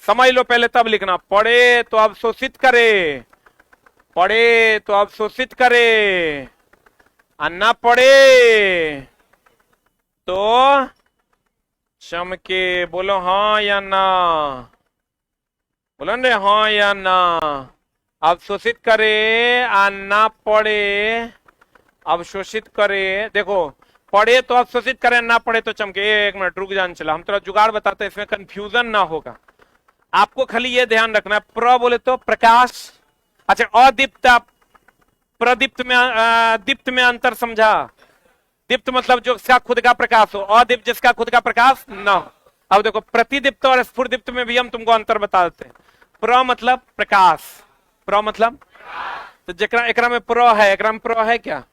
Speaker 1: समझ लो पहले तब लिखना। पड़े तो अवशोषित करे, पड़े तो अवशोषित करे, ना पड़े तो चमके। बोलो हाँ या ना? बोलो रे हाँ या ना? अवशोषित करे ना पड़े, अवशोषित करे। देखो, पढ़े तो अवशोषित करे, ना पढ़े तो चमके। एक मिनट रुक जान, चला हम थोड़ा जुगाड़ बताते हैं, इसमें कंफ्यूजन ना होगा। आपको खाली ये ध्यान रखना है, प्र बोले तो प्रकाश। अच्छा, अदीप्त प्रदीप्त में दीप्त में अंतर समझा? दीप्त मतलब जो जिसका खुद का प्रकाश हो, अदीप्त जिसका खुद का प्रकाश ना हो। अब देखो, प्रतिदीप्त और स्फुरदीप्त में भी हम तुमको अंतर बता देते हैं। प्र मतलब प्रकाश, प्र मतलब तो जकरा एकरा में प्र है, एकरा में प्र है क्या?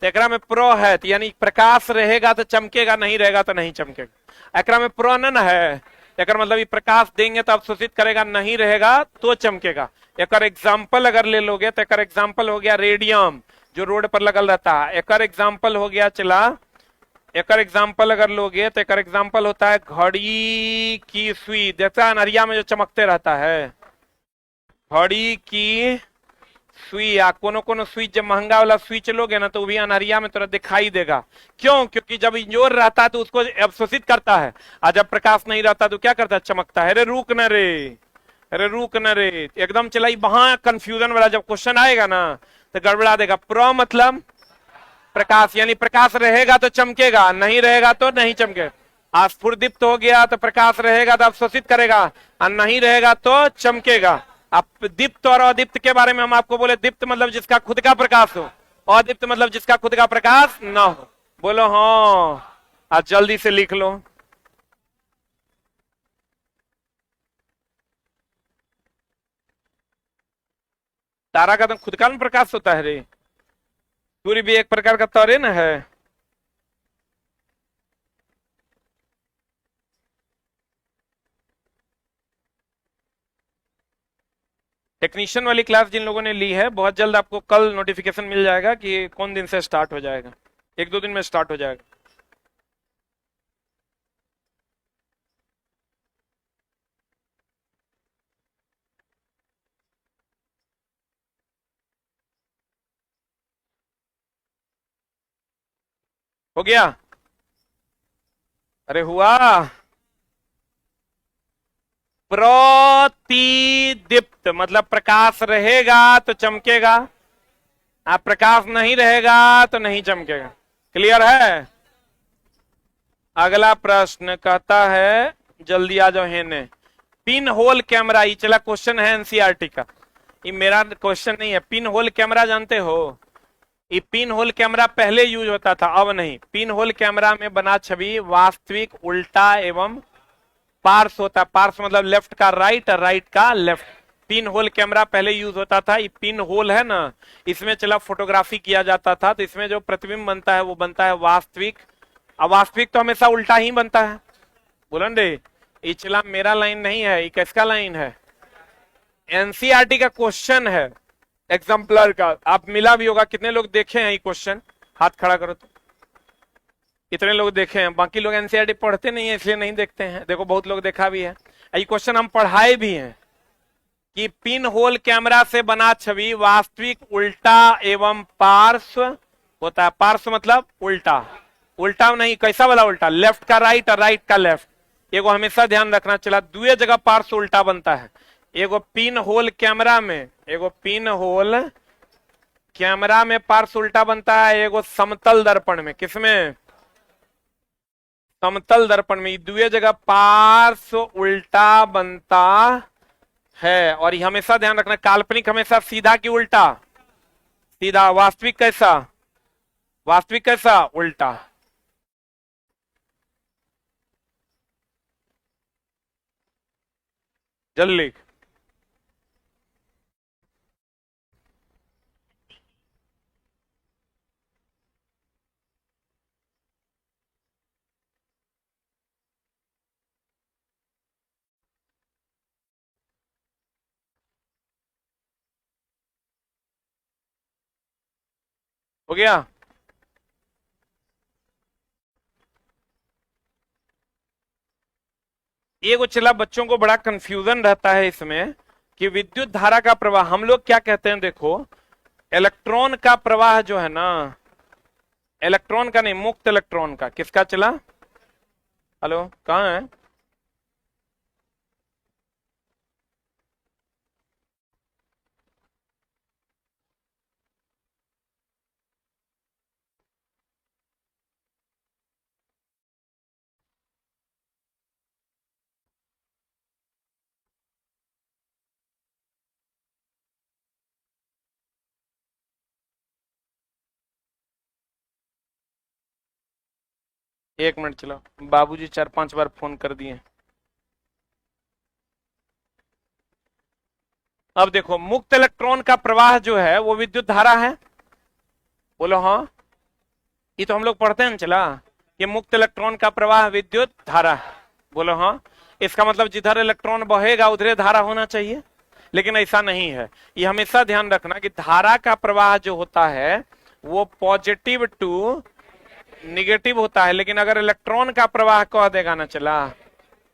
Speaker 1: तो एकरा में प्रो है, तो यानी प्रकाश रहेगा तो चमकेगा, नहीं रहेगा तो नहीं चमकेगा। एकरा में प्रो न है, एक मतलब ये प्रकाश देंगे तो अवशोषित करेगा, नहीं रहेगा तो चमकेगा। एक एग्जाम्पल अगर ले लोगे तो एक एग्जाम्पल हो गया रेडियम, जो रोड पर लगल रहता है। एक एग्जाम्पल हो गया चला, एक एग्जाम्पल अगर लोगे तो एक एग्जाम्पल होता है घड़ी की सुई, देखता है अनहरिया में जो चमकते रहता है, घड़ी की सुई। या कोनो कोनो स्विच, जब महंगा वाला स्विच लोगे ना तो वो भी अनहरिया में थोड़ा दिखाई देगा। क्यों? क्योंकि जब इंजोर रहता है तो उसको अवशोषित करता है, और जब प्रकाश नहीं रहता तो क्या करता है? चमकता है। अरे रुक न रे, अरे रुक न रे, एकदम चलाई। वहां कंफ्यूजन वाला जब क्वेश्चन आएगा ना तो गड़बड़ा देगा। प्रो मतलब प्रकाश, यानी प्रकाश रहेगा तो चमकेगा, नहीं रहेगा तो नहीं चमकेगा। स्फुरदीप्त हो गया तो प्रकाश रहेगा तो अवशोषित करेगा, और नहीं रहेगा तो चमकेगा। अब दीप्त और अदीप्त के बारे में हम आपको बोले, दीप्त मतलब जिसका खुद का प्रकाश हो, अदीप्त मतलब जिसका खुद का प्रकाश ना हो। बोलो हाँ, आज जल्दी से लिख लो। तारा का तो खुद का प्रकाश होता है रे, सूर्य भी एक प्रकार का तारे न है। टेक्नीशियन वाली क्लास जिन लोगों ने ली है, बहुत जल्द आपको कल नोटिफिकेशन मिल जाएगा कि कौन दिन से स्टार्ट हो जाएगा। एक दो दिन में स्टार्ट हो जाएगा। हो गया? अरे हुआ। प्रतिदीप्त मतलब प्रकाश रहेगा तो चमकेगा, आप प्रकाश नहीं रहेगा तो नहीं चमकेगा। क्लियर है? अगला प्रश्न कहता है, जल्दी आ जाओ हेने। पिन होल कैमरा, ये चला क्वेश्चन है एनसीईआरटी का, ये मेरा क्वेश्चन नहीं है। पिन होल कैमरा जानते हो? ये पिन होल कैमरा पहले यूज होता था, अब नहीं। पिन होल कैमरा में बना छवि वास्तविक उल्टा एवं पार्स होता। पार्स मतलब लेफ्ट का राइट और राइट का लेफ्ट। पिन होल कैमरा पहले यूज होता था। ये पिन होल है ना, इसमें चला फोटोग्राफी किया जाता था, तो इसमें जो प्रतिबिंब बनता है वो बनता है वास्तविक। अवास्तविक तो हमेशा उल्टा ही बनता है। बोलन रे, ये चला मेरा लाइन नहीं है, ये किसका लाइन है? एनसीईआरटी का क्वेश्चन है, एग्जाम्पलर का। आप मिला भी होगा, कितने लोग देखे हैं ये क्वेश्चन? हाथ खड़ा करो तो। कितने लोग देखे हैं? बाकी लोग एनसीईआरटी पढ़ते नहीं है इसलिए नहीं देखते हैं। देखो बहुत लोग देखा भी है, ये क्वेश्चन हम पढ़ाए भी हैं कि पिन होल कैमरा से बना छवि वास्तविक उल्टा एवं पार्श्व होता है। पार्श्व मतलब उल्टा, उल्टा नहीं, कैसा वाला उल्टा? लेफ्ट का राइट और राइट का लेफ्ट। एगो हमेशा ध्यान रखना चला, दुए जगह पार्श्व उल्टा बनता है। एगो पिन होल कैमरा में, एगो पिन होल कैमरा में पार्श्व उल्टा बनता है, एगो समतल दर्पण में। किसमें? समतल दर्पण में। दुए जगह पार्श्व उल्टा बनता है। और ये हमेशा ध्यान रखना, काल्पनिक हमेशा सीधा की उल्टा? सीधा। वास्तविक कैसा? वास्तविक कैसा? उल्टा। जल्दी। हो गया? ये चला, बच्चों को बड़ा कंफ्यूजन रहता है इसमें कि विद्युत धारा का प्रवाह हम लोग क्या कहते हैं। देखो, इलेक्ट्रॉन का प्रवाह जो है ना, इलेक्ट्रॉन का नहीं, मुक्त इलेक्ट्रॉन का। किसका चला? हेलो, कहाँ है? एक मिनट चलो, बाबूजी 4-5 बार फोन कर दिए। अब देखो, मुक्त इलेक्ट्रॉन का प्रवाह जो है वो विद्युत धारा है। बोलो हाँ। ये तो हम लोग पढ़ते हैं ना चला कि मुक्त इलेक्ट्रॉन का प्रवाह विद्युत धारा है। बोलो हाँ, इसका मतलब जिधर इलेक्ट्रॉन बहेगा उधर धारा होना चाहिए, लेकिन ऐसा नहीं है। ये हमेशा ध्यान रखना कि धारा का प्रवाह जो होता है वो पॉजिटिव टू निगेटिव होता है, लेकिन अगर इलेक्ट्रॉन का प्रवाह कह देगा ना चला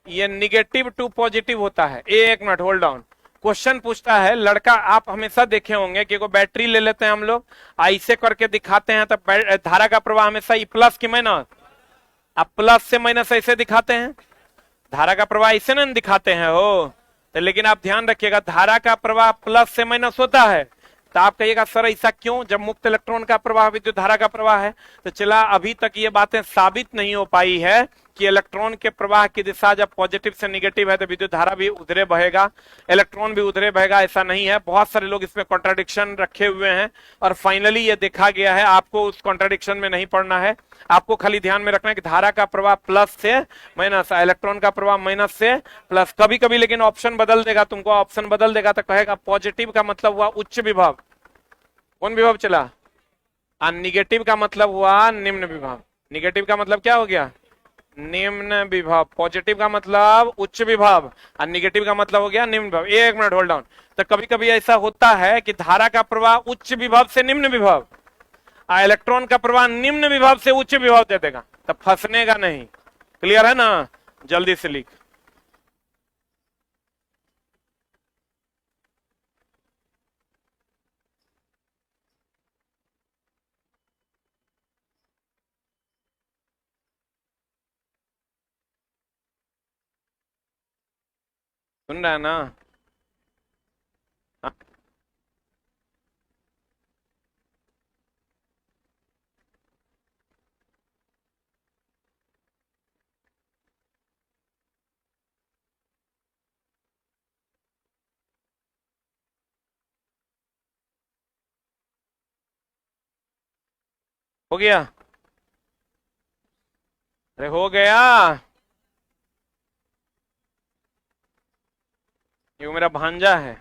Speaker 1: ये निगेटिव टू पॉजिटिव होता है। एक मिनट होल्ड ऑन, क्वेश्चन पूछता है लड़का, आप हमेशा देखे होंगे कि कोई बैटरी ले लेते हैं हम लोग, ऐसे करके दिखाते हैं, तब धारा का प्रवाह हमेशा ई प्लस की माइनस, आप प्लस से माइनस ऐसे दिखाते हैं, धारा का प्रवाह ऐसे ना दिखाते हैं हो। तो लेकिन आप ध्यान रखिएगा धारा का प्रवाह प्लस से माइनस होता है। तो आप कहिएगा सर ऐसा क्यों, जब मुक्त इलेक्ट्रॉन का प्रवाह विद्युत धारा का प्रवाह है। तो चला अभी तक ये बातें साबित नहीं हो पाई है कि इलेक्ट्रॉन के प्रवाह की दिशा जब पॉजिटिव से निगेटिव है तो विद्युत धारा भी उधरे बहेगा, इलेक्ट्रॉन भी उधरे बहेगा, ऐसा नहीं है। बहुत सारे लोग इसमें कॉन्ट्राडिक्शन रखे हुए हैं और फाइनली ये देखा गया है। आपको उस कॉन्ट्राडिक्शन में नहीं पड़ना है, आपको खाली ध्यान में रखना है कि धारा का प्रवाह प्लस से माइनस, इलेक्ट्रॉन का प्रवाह माइनस से प्लस। कभी कभी लेकिन ऑप्शन बदल देगा, तुमको ऑप्शन बदल देगा तो कहेगा पॉजिटिव का मतलब हुआ उच्च विभव, कौन विभव चला, और निगेटिव का मतलब हुआ निम्न विभव। निगेटिव का मतलब क्या हो गया, निम्न विभव। पॉजिटिव का मतलब उच्च विभव और निगेटिव का मतलब हो गया निम्न विभव। एक मिनट होल्ड डाउन। तो कभी कभी ऐसा होता है कि धारा का प्रवाह उच्च विभव से निम्न विभव, इलेक्ट्रॉन का प्रवाह निम्न विभव से उच्च विभव दे देगा, तो फंसने का नहीं। क्लियर है ना, जल्दी से लिख। सुन रहा है ना, हाँ। हो गया, अरे हो गया। ये मेरा भांजा है,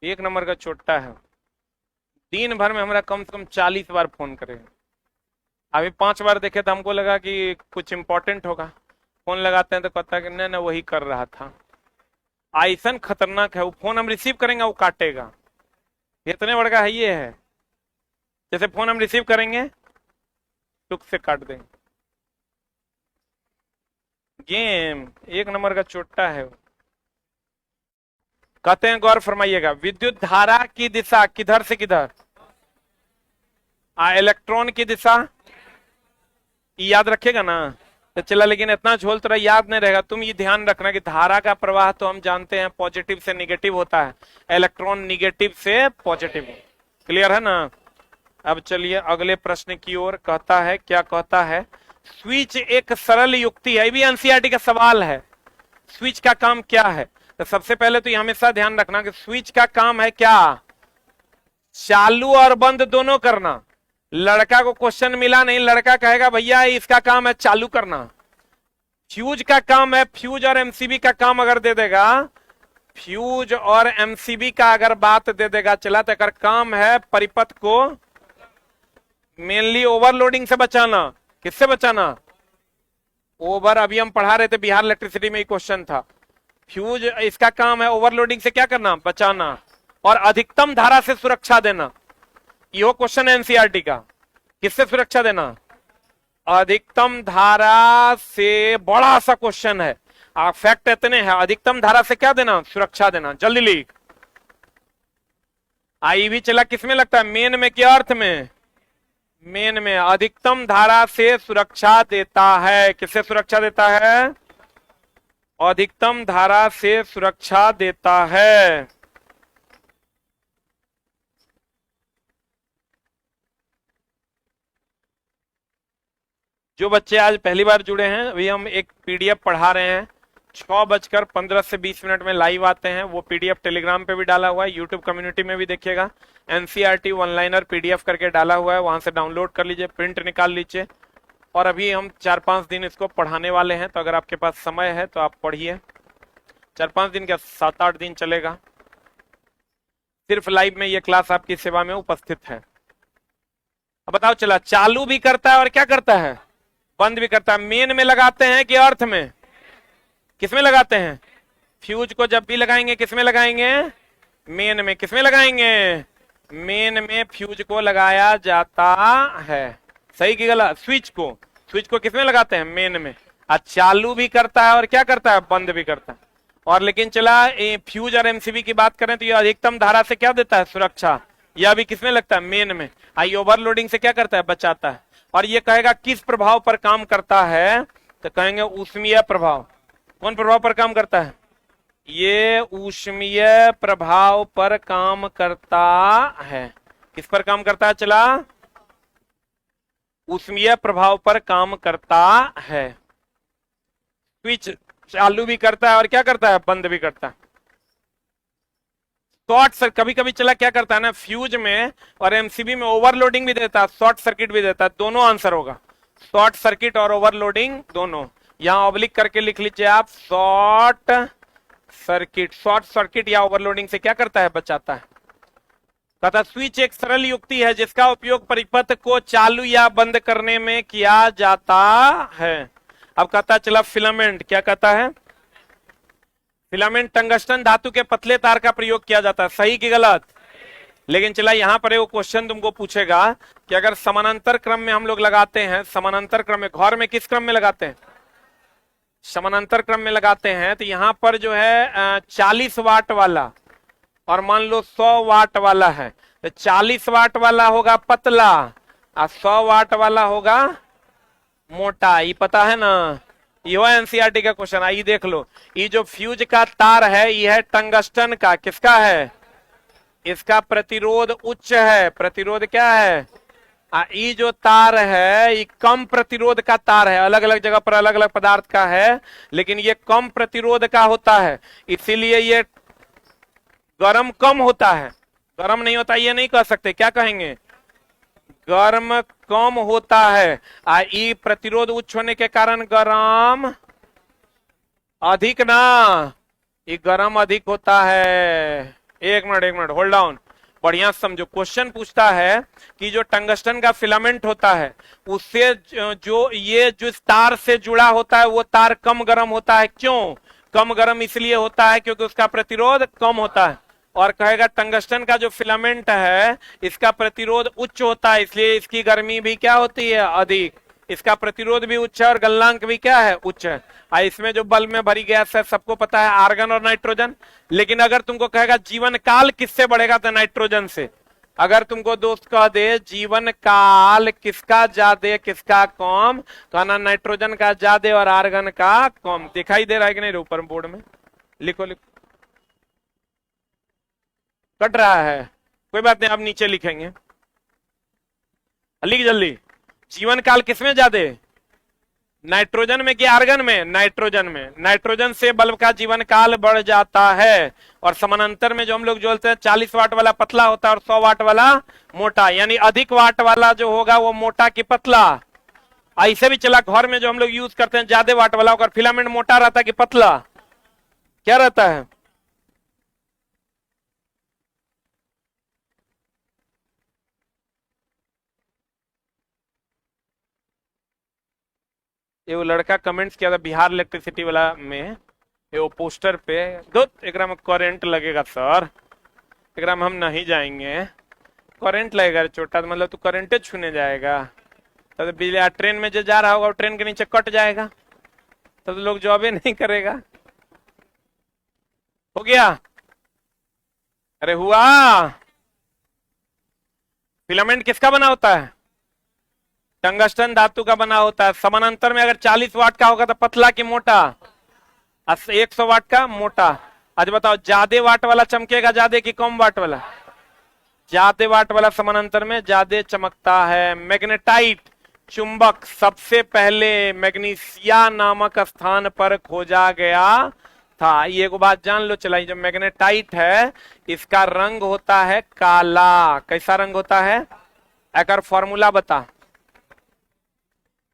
Speaker 1: एक नंबर का छोटा है, दिन भर में हमारा कम से कम 40 बार फोन करे। अभी 5 बार देखे तो हमको लगा कि कुछ इंपॉर्टेंट होगा, फोन लगाते हैं तो कहता है कि नहीं वही कर रहा था। ऐसा खतरनाक है वो, फोन हम रिसीव करेंगे वो काटेगा, इतने बड़ा का है ये है। जैसे फोन हम रिसीव करेंगे टुक से काट देंगे। गेम एक नंबर का चोट्टा है वो। कहते हैं गौर फरमाइएगा, विद्युत धारा की दिशा किधर से किधर, इलेक्ट्रॉन की दिशा, याद रखेगा ना तो चला। लेकिन इतना झोल तरह याद नहीं रहेगा, तुम ये ध्यान रखना कि धारा का प्रवाह तो हम जानते हैं पॉजिटिव से निगेटिव होता है, इलेक्ट्रॉन निगेटिव से पॉजिटिव। क्लियर है ना। अब चलिए अगले प्रश्न की ओर। कहता है, क्या कहता है, स्विच एक सरल युक्ति है। ये भी एनसीईआरटी का सवाल है, स्विच का काम क्या है। तो सबसे पहले तो ये हमेशा ध्यान रखना कि स्विच का काम है क्या, चालू और बंद दोनों करना। लड़का को क्वेश्चन मिला नहीं, लड़का कहेगा भैया इसका काम है चालू करना। फ्यूज का काम है, फ्यूज और एमसीबी का काम अगर दे देगा, फ्यूज और एमसीबी का अगर बात दे देगा चला, तो अगर काम है परिपथ को मेनली ओवरलोडिंग से बचाना। किससे बचाना, ओवर। अभी हम पढ़ा रहे थे बिहार इलेक्ट्रिसिटी में, क्वेश्चन था। फ्यूज इसका काम है ओवरलोडिंग से क्या करना, बचाना, और अधिकतम धारा से सुरक्षा देना। यो क्वेश्चन है एनसीईआरटी का। किससे सुरक्षा देना, अधिकतम धारा से। बड़ा सा क्वेश्चन है, फैक्ट इतने हैं, अधिकतम धारा से क्या देना, सुरक्षा देना। जल्दी लिख। आई भी चला किसमें लगता है, मेन में क्या अर्थ में, मेन में। अधिकतम धारा से सुरक्षा देता है, किससे सुरक्षा देता है, अधिकतम धारा से सुरक्षा देता है। जो बच्चे आज पहली बार जुड़े हैं, अभी हम एक पीडीएफ पढ़ा रहे हैं, 6:15 से 20 मिनट में लाइव आते हैं। वो पीडीएफ टेलीग्राम पे भी डाला हुआ है, यूट्यूब कम्युनिटी में भी देखिएगा। एनसीईआरटी वन लाइनर पीडीएफ करके डाला हुआ है, वहां से डाउनलोड कर लीजिए, प्रिंट निकाल लीजिए। और अभी हम 4-5 दिन इसको पढ़ाने वाले हैं, तो अगर आपके पास समय है तो आप पढ़िए। 4-5 दिन क्या, 7-8 दिन चलेगा। सिर्फ लाइव में ये क्लास आपकी सेवा में उपस्थित है। अब बताओ चला, चालू भी करता है और क्या करता है, बंद भी करता है। मेन में लगाते हैं कि अर्थ में, किसमें लगाते हैं? फ्यूज को जब भी लगाएंगे किसमें लगाएंगे? मेन में। किसमें लगाएंगे? मेन में फ्यूज को लगाया जाता है। सही की गलत? स्विच को किसमें लगाते हैं? मेन में। चालू भी करता है और क्या करता है? बंद भी करता है। और लेकिन चला फ्यूज और एमसीबी की बात करें तो ये अधिकतम धारा से क्या देता है? सुरक्षा। यह भी किसमें लगता है? मेन में। आई ओवरलोडिंग से क्या करता है? बचाता है। और ये कहेगा किस प्रभाव पर काम करता है, तो कहेंगे ऊष्मीय प्रभाव। कौन प्रभाव पर काम करता है? ये ऊष्मीय प्रभाव पर काम करता है। किस पर काम करता है? चला, ऊष्मीय प्रभाव पर काम करता है। स्विच चालू भी करता है और क्या करता है? बंद भी करता है। शॉर्ट सर्किट कभी कभी चला क्या करता है ना, फ्यूज में और एमसीबी में ओवरलोडिंग भी देता है, शॉर्ट सर्किट भी देता है। दोनों आंसर होगा, शॉर्ट सर्किट और ओवरलोडिंग दोनों। यहां ऑब्लिक करके लिख लीजिए आप, शॉर्ट सर्किट। शॉर्ट सर्किट या ओवरलोडिंग से क्या करता है? बचाता है। कहता स्विच एक सरल युक्ति है जिसका उपयोग परिपथ को चालू या बंद करने में किया जाता है। अब कहता चला फिलामेंट, क्या कहता है? फिलामेंट टंगस्टन धातु के पतले तार का प्रयोग किया जाता है। सही की गलत? लेकिन चला यहां पर वो क्वेश्चन तुमको पूछेगा कि अगर समानांतर क्रम में हम लोग लगाते हैं, समानांतर क्रम में, घर में किस क्रम में लगाते हैं? समानांतर क्रम में लगाते हैं, तो यहां पर जो है 40 वाट वाला और मान लो 100 वाट वाला है, तो 40 वाट वाला होगा पतला और 100 वाट वाला होगा मोटा। ये पता है ना? ये एनसीईआरटी का क्वेश्चन। आइए देख लो, ये जो फ्यूज का तार है ये है टंगस्टन का। किसका है? इसका प्रतिरोध उच्च है। प्रतिरोध क्या है? ये जो तार है ये कम प्रतिरोध का तार है। अलग अलग जगह पर अलग अलग पदार्थ का है, लेकिन ये कम प्रतिरोध का होता है, इसीलिए ये गर्म कम होता है। गर्म नहीं होता ये नहीं कह सकते, क्या कहेंगे? गर्म कम होता है। ई प्रतिरोध उच्च होने के कारण गर्म अधिक ना, ये गर्म अधिक होता है। एक मिनट होल्ड डाउन, बढ़िया समझो। क्वेश्चन पूछता है कि जो टंगस्टन का फिलामेंट होता है उससे जो ये जो तार से जुड़ा होता है वो तार कम गर्म होता है। क्यों कम गर्म? इसलिए होता है क्योंकि उसका प्रतिरोध कम होता है। और कहेगा टंगस्टन का जो फिलामेंट है इसका प्रतिरोध उच्च होता है, इसलिए इसकी गर्मी भी क्या होती है? अधिक। इसका प्रतिरोध भी उच्च है और गलनांक भी क्या है? उच्च है। इसमें जो बल्ब में भरी गैस है सबको पता है, आर्गन और नाइट्रोजन। लेकिन अगर तुमको कहेगा जीवन काल किससे बढ़ेगा, तो नाइट्रोजन से। अगर तुमको दोस्त कह दे जीवन काल किसका ज्यादा किसका कम, कहना नाइट्रोजन का ज्यादा और आर्गन का कम। दिखाई दे रहा है कि नहीं? ऊपर बोर्ड में लिखो लिखो। कट रहा है, कोई बात नहीं, आप नीचे लिखेंगे। लिख जल्दी। जीवन काल किसमें ज्यादा? नाइट्रोजन में कि आर्गन में? नाइट्रोजन में। नाइट्रोजन से बल्ब का जीवन काल बढ़ जाता है। और समानांतर में जो हम लोग जोड़ते हैं 40 वाट वाला पतला होता है और 100 वाट वाला मोटा, यानी अधिक वाट वाला जो होगा वो मोटा की पतला। ऐसे भी चला, घर में जो हम लोग यूज करते हैं ज्यादा वाट वाला होकर फिलामेंट मोटा रहता है कि पतला? क्या रहता है? ये वो लड़का कमेंट्स किया था बिहार इलेक्ट्रिसिटी वाला में, ये वो पोस्टर पे एकरा में करंट लगेगा सर, एकरा में हम नहीं जाएंगे, करंट लगेगा छोटा, तो मतलब तू करंटे छूने जाएगा, तो बिजली ट्रेन में जो जा रहा होगा वो ट्रेन के नीचे कट जाएगा, तो लोग जॉब ही नहीं करेगा। हो गया? अरे हुआ। फिलामेंट किसका बना होता है? टंगस्टन धातु का बना होता है। समानांतर में अगर 40 वाट का होगा तो पतला की मोटा, 100 वाट का मोटा। आज बताओ ज्यादा वाट वाला चमकेगा ज्यादा कि कम वाट वाला? ज्यादा वाट वाला समानांतर में ज्यादा चमकता है। मैग्नेटाइट चुंबक सबसे पहले मैग्नीशिया नामक स्थान पर खोजा गया था। ये एक बात जान लो, चला जो मैग्नेटाइट है इसका रंग होता है काला। कैसा रंग होता है? अगर फॉर्मूला बता,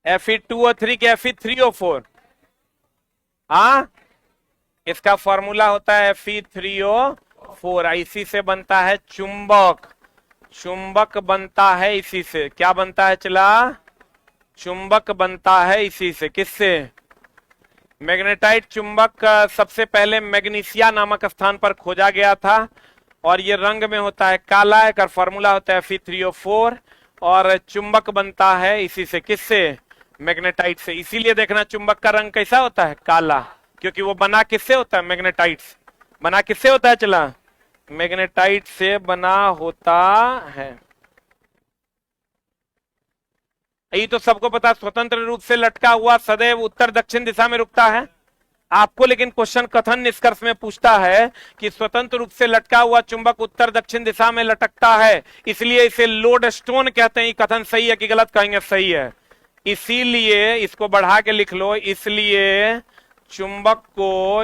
Speaker 1: Fe2O3 के Fe3O4? हाँ, इसका फॉर्मूला होता है Fe3O4। इसी से बनता है चुंबक। चुंबक बनता है इसी से। क्या बनता है चला? चुंबक बनता है इसी से। किससे? मैग्नेटाइट चुंबक सबसे पहले मैग्नीशिया नामक स्थान पर खोजा गया था और ये रंग में होता है काला। एक फॉर्मूला होता है Fe3O4 और चुंबक बनता है इसी से। किससे? मैग्नेटाइट से। इसीलिए देखना चुंबक का रंग कैसा होता है? काला, क्योंकि वो बना किससे होता है? मैग्नेटाइट से। बना किससे होता है चला? मैग्नेटाइट से बना होता है। ये तो सबको पता, स्वतंत्र रूप से लटका हुआ सदैव उत्तर दक्षिण दिशा में रुकता है। आपको लेकिन क्वेश्चन कथन निष्कर्ष में पूछता है कि स्वतंत्र रूप से लटका हुआ चुंबक उत्तर दक्षिण दिशा में लटकता है, इसलिए इसे लोड स्टोन कहते हैं। ये कथन सही है कि गलत? कहेंगे सही है। इसीलिए इसको बढ़ा के लिख लो, इसलिए चुंबक को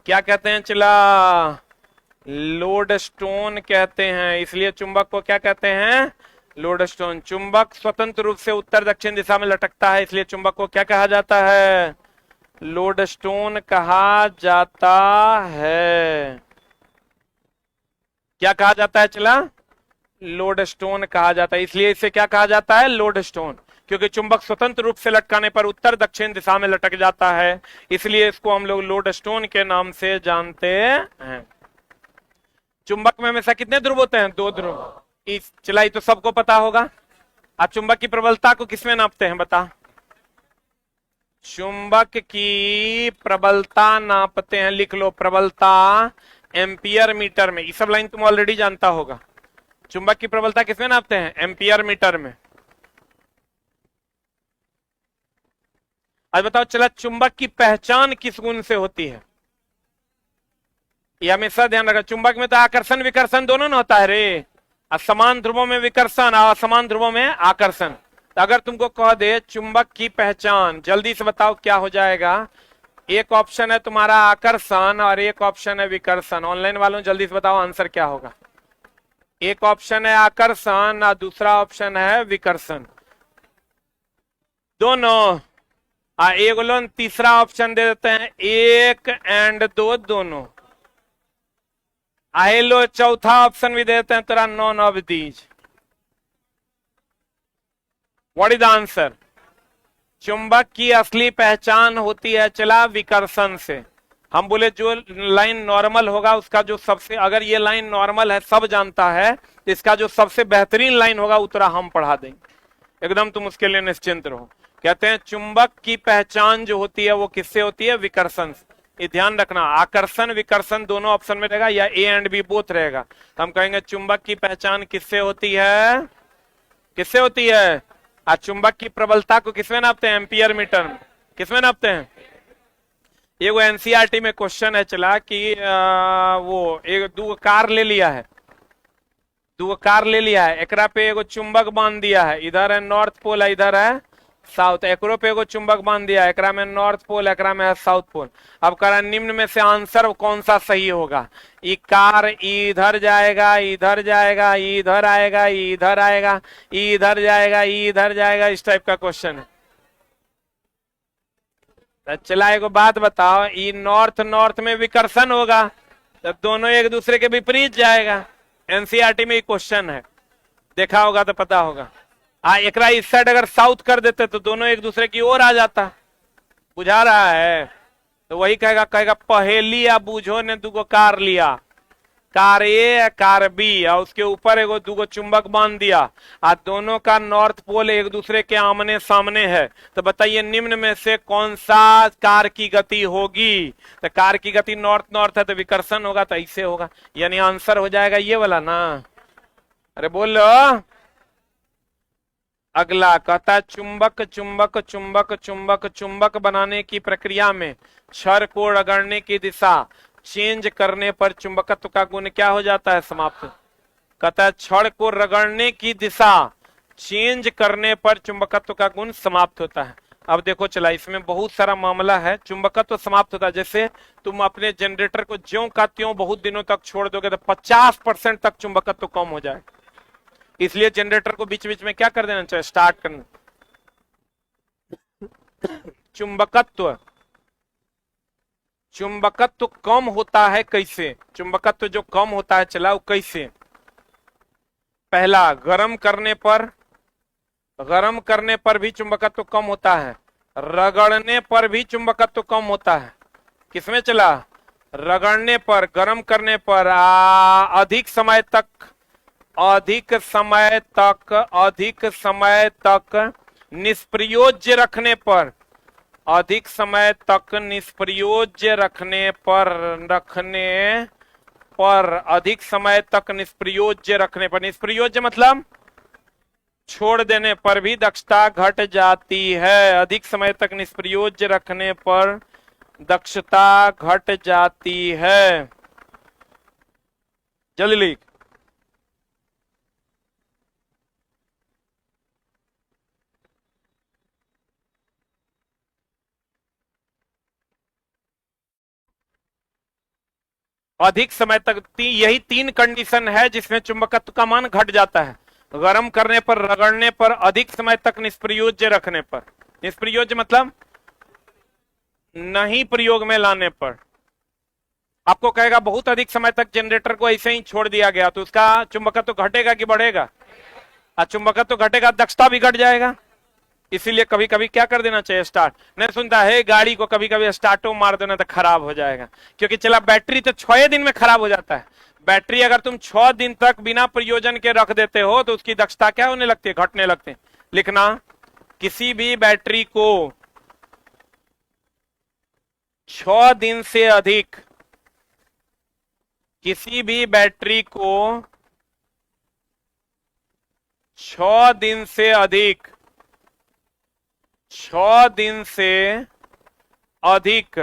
Speaker 1: क्या कहते हैं चला? लोड स्टोन कहते हैं। इसलिए चुंबक को क्या कहते हैं? Load stone. चुंबक स्वतंत्र रूप से उत्तर दक्षिण दिशा में लटकता है, इसलिए चुंबक को क्या कहा जाता है? लोड स्टोन कहा जाता है। क्या कहा जाता है चला? लोड स्टोन कहा जाता है। इसलिए इसे क्या कहा जाता है? लोड स्टोन, क्योंकि चुंबक स्वतंत्र रूप से लटकाने पर उत्तर दक्षिण दिशा में लटक जाता है, इसलिए इसको हम लोग लोड स्टोन के नाम से जानते हैं। चुंबक में हमेशा कितने ध्रुव होते हैं? 2 ध्रुव। इस चलाई तो सबको पता होगा। आप चुंबक की प्रबलता को किसमें नापते हैं? बता। चुंबक की प्रबलता नापते हैं, लिख लो, प्रबलता एम्पियर मीटर में। ये सब लाइन तुम ऑलरेडी जानता होगा। चुंबक की प्रबलता किसमें नापते हैं? एम्पियर मीटर में। आज बताओ चला, चुंबक की पहचान किस गुण से होती है? ये हमेशा ध्यान रखना। चुंबक में तो आकर्षण विकर्षण दोनों ना होता है रे। असमान ध्रुवों में विकर्षण और असमान ध्रुवों में आकर्षण। तो अगर तुमको कह दे चुंबक की पहचान, जल्दी से बताओ क्या हो जाएगा? एक ऑप्शन है तुम्हारा आकर्षण और एक ऑप्शन है विकर्षण। ऑनलाइन वालों जल्दी से बताओ आंसर क्या होगा? एक ऑप्शन है आकर्षण और दूसरा ऑप्शन है विकर्षण। दोनों एक लोग तीसरा ऑप्शन दे देते हैं 1 और 2 दोनों। आए लो चौथा ऑप्शन भी देते हैं तेरा none of these. What is the answer? चुंबक की असली पहचान होती है चला विकर्षण से। हम बोले जो लाइन नॉर्मल होगा उसका जो सबसे, अगर ये लाइन नॉर्मल है सब जानता है, तो इसका जो सबसे बेहतरीन लाइन होगा उतना हम पढ़ा देंगे। एकदम तुम उसके लिए निश्चिंत रहो। कहते हैं चुंबक की पहचान जो होती है वो किससे होती है? विकर्षण से। ये ध्यान रखना, आकर्षण विकर्षण दोनों ऑप्शन में रहेगा या ए एंड बी बोथ रहेगा। तो हम कहेंगे चुंबक की पहचान किससे होती है? किससे होती है? आज चुंबक की प्रबलता को किसमें नापते हैं? एम्पियर मीटर में। किसमें नापते हैं? ये वो एनसीईआरटी में क्वेश्चन है चला कि वो एक दो कार ले लिया है, एकरा पे एगो चुंबक बांध दिया है। इधर है नॉर्थ पोल, इधर है साउथ। एकरो पे एगो चुंबक बांध दिया है, एकरा में नॉर्थ पोल, एकरा में है साउथ पोल। अब कह रहा निम्न में से आंसर कौन सा सही होगा? ये कार इधर जाएगा, इधर जाएगा, इधर आएगा, इधर आएगा, इधर जाएगा, इधर जाएगा, इस टाइप का क्वेश्चन है। चला एगो बात बताओ, ये नॉर्थ में विकर्षण होगा तो दोनों एक दूसरे के विपरीत जाएगा। एनसीईआरटी में ये क्वेश्चन है, देखा होगा तो पता होगा। एकरा इस साइड अगर साउथ कर देते तो दोनों एक दूसरे की ओर आ जाता। बुझा रहा है? तो वही कहेगा पहेली या बूझो ने दुगो कार लिया, कार ए कार बी, और उसके ऊपर एगो दुगो चुंबक बांध दिया और दोनों का नॉर्थ पोल एक दूसरे के आमने सामने है। तो बताइए निम्न में से कौन सा कार की गति होगी? तो कार की गति नॉर्थ है तो विकर्षण होगा, तो ऐसे होगा। यानी आंसर हो जाएगा ये वाला ना। अरे बोलो। अगला कहता है चुंबक बनाने की प्रक्रिया में क्षर को रगड़ने की दिशा चेंज करने पर चुंबकत्व का गुण क्या हो जाता है? समाप्त। कहता है क्षण को रगड़ने की दिशा चेंज करने पर चुंबकत्व का गुण समाप्त होता है। अब देखो चला, इसमें बहुत सारा मामला है। चुंबकत्व समाप्त होता है, जैसे तुम अपने जनरेटर को ज्यों का त्यों बहुत दिनों तक छोड़ दोगे तो 50% तक चुंबकत्व कम हो जाए। इसलिए जनरेटर को बीच बीच में क्या कर देना चाहिए? स्टार्ट करना। चुंबकत्व कम होता है कैसे? चुंबकत्व जो कम होता है चला वो कैसे? पहला, गरम करने पर भी चुंबकत्व कम होता है, रगड़ने पर भी चुंबकत्व कम होता है। किसमें चला? रगड़ने पर, गरम करने पर, अधिक समय तक निष्प्रयोज्य रखने पर, अधिक समय तक निष्प्रयोज्य रखने पर, निष्प्रयोज्य मतलब छोड़ देने पर भी दक्षता घट जाती है। अधिक समय तक निष्प्रयोज्य रखने पर दक्षता घट जाती है। जल्दी लिख। अधिक समय तक यही 3 कंडीशन है जिसमें चुंबकत्व का मान घट जाता है। गरम करने पर, रगड़ने पर, अधिक समय तक निष्प्रयोज्य रखने पर। निष्प्रयोज्य मतलब नहीं प्रयोग में लाने पर। आपको कहेगा बहुत अधिक समय तक जनरेटर को ऐसे ही छोड़ दिया गया तो उसका चुंबकत्व घटेगा कि बढ़ेगा? चुंबकत्व घटेगा, दक्षता भी घट जाएगा। इसीलिए कभी कभी क्या कर देना चाहिए? स्टार्ट। नहीं सुनता है गाड़ी को, कभी कभी स्टार्टो मार देना तो खराब हो जाएगा, क्योंकि चला बैटरी तो 6 दिन में खराब हो जाता है। बैटरी अगर तुम 6 दिन तक बिना प्रयोजन के रख देते हो तो उसकी दक्षता क्या होने लगती है? घटने लगती है। लिखना, किसी भी बैटरी को 6 दिन से अधिक, किसी भी बैटरी को 6 दिन से अधिक, 6 दिन से अधिक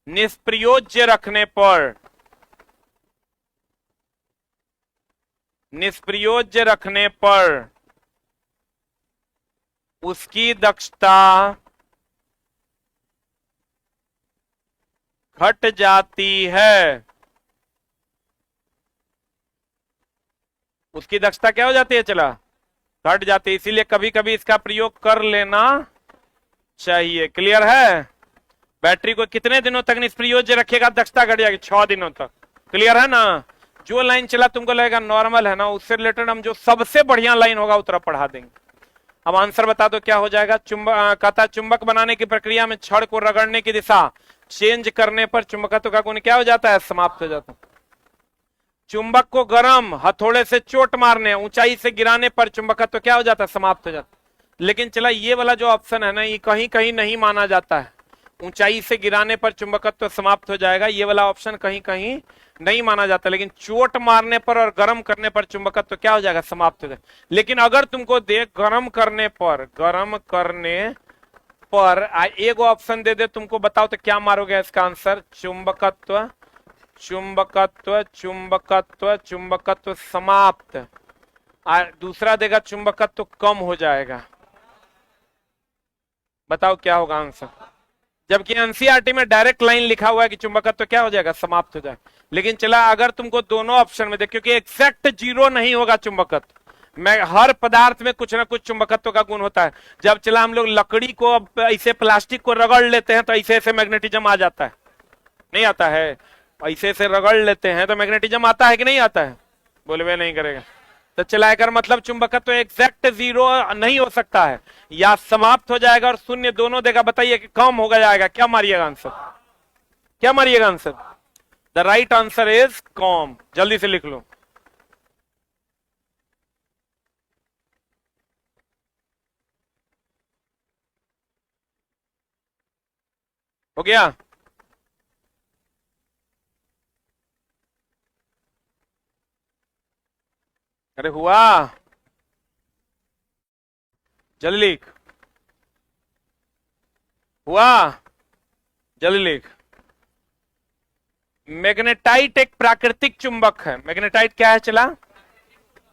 Speaker 1: निष्प्रयोज्य रखने पर, निष्प्रयोज्य रखने पर उसकी दक्षता घट जाती है। उसकी दक्षता क्या हो जाती है? चला घट जाती है। इसीलिए कभी कभी इसका प्रयोग कर लेना चाहिए। क्लियर है? बैटरी को कितने दिनों तक निष्प्रयोज्य रखेगा, दक्षता घट जाएगी? 6 दिनों तक। क्लियर है ना? जो लाइन चला तुमको लगेगा नॉर्मल है ना, उससे रिलेटेड हम जो सबसे बढ़िया लाइन होगा उतना पढ़ा देंगे। अब आंसर बता दो क्या हो जाएगा? कहता चुंबक बनाने की प्रक्रिया में छड़ को रगड़ने की दिशा चेंज करने पर चुंबकत्व का गुण क्या हो जाता है? समाप्त हो जाता है। चुंबक को गरम हथौड़े से चोट मारने, ऊंचाई से गिराने पर चुंबकत्व क्या हो जाता है? समाप्त हो जाता है। लेकिन चला ये वाला जो ऑप्शन है ना, ये कहीं कहीं नहीं माना जाता है। ऊंचाई से गिराने पर चुंबकत्व समाप्त हो जाएगा, ये वाला ऑप्शन कहीं कहीं नहीं माना जाता। लेकिन चोट मारने पर और गर्म करने पर चुंबकत्व क्या हो जाएगा? समाप्त हो जाएगा। लेकिन अगर तुमको दे गर्म करने पर एक ऑप्शन दे दे तुमको, बताओ तो क्या मारोगे इसका आंसर? चुंबकत्व, चुंबकत्व, चुंबकत्व, चुंबकत्व समाप्त। दूसरा देगा चुंबकत्व कम हो जाएगा। बताओ क्या होगा आंसर? जबकि एनसीईआरटी में डायरेक्ट लाइन लिखा हुआ है कि चुंबकत्व क्या हो जाएगा? समाप्त हो जाएगा। लेकिन चला अगर तुमको दोनों ऑप्शन में दे, क्योंकि एग्जैक्ट 0 नहीं होगा चुंबकत्व में, हर पदार्थ में कुछ ना कुछ चुंबकत्व का गुण होता है। जब चला हम लोग लकड़ी को ऐसे प्लास्टिक को रगड़ लेते हैं तो ऐसे ऐसे मैग्नेटिज्म आ जाता है, नहीं आता है? ऐसे ऐसे रगड़ लेते हैं तो मैग्नेटिज्म आता है कि नहीं आता है? बोलवे नहीं करेगा। तो चला कर मतलब चुंबकत्व तो एग्जैक्ट 0 नहीं हो सकता है, या समाप्त हो जाएगा और 0 दोनों देगा। बताइए कि कम हो जाएगा, क्या मारिएगा आंसर? क्या मारिएगा answer? The right answer is calm. जल्दी से लिख लो। हो गया? अरे हुआ? जल्दी लिख। हुआ? जल्दी लिख। मैग्नेटाइट एक प्राकृतिक चुंबक है। मैग्नेटाइट क्या है चला?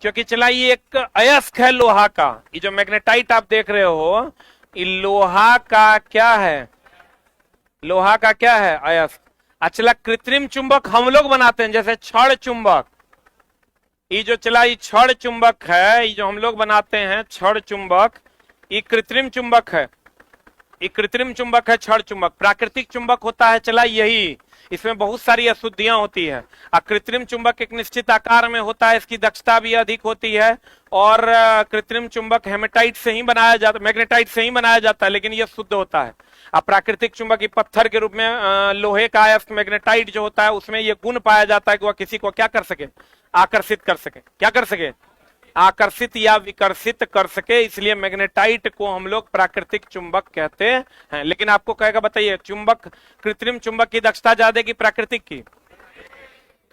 Speaker 1: क्योंकि चला ये एक अयस्क है लोहा का। ये जो मैग्नेटाइट आप देख रहे हो, ये लोहा का क्या है? लोहा का क्या है? अयस्क। अच्छा, कृत्रिम चुंबक हम लोग बनाते हैं, जैसे छड़ चुंबक। ये जो चला ये छड़ चुंबक है, ये जो हम लोग बनाते हैं छड़ चुंबक, ये कृत्रिम चुंबक है। ये कृत्रिम चुंबक है, क्षण चुंबक। प्राकृतिक चुंबक होता है चला यही, इसमें बहुत सारी अशुद्धियां होती है। कृत्रिम चुंबक एक निश्चित आकार में होता है, इसकी दक्षता भी अधिक होती है, और कृत्रिम चुंबक हेमेटाइट से ही बनाया जाता, मैग्नेटाइट से ही बनाया जाता है, लेकिन यह शुद्ध होता है। अब प्राकृतिक चुंबक ये पत्थर के रूप में लोहे का अयस्क मैग्नेटाइट जो होता है उसमें यह गुण पाया जाता है कि वह किसी को क्या कर सके, आकर्षित कर सके। क्या कर सके? आकर्षित या विकर्षित कर सके, इसलिए मैग्नेटाइट को हम लोग प्राकृतिक चुंबक कहते हैं। लेकिन आपको कहेगा बताइए, चुंबक, कृत्रिम चुंबक की दक्षता ज्यादा की प्राकृतिक की?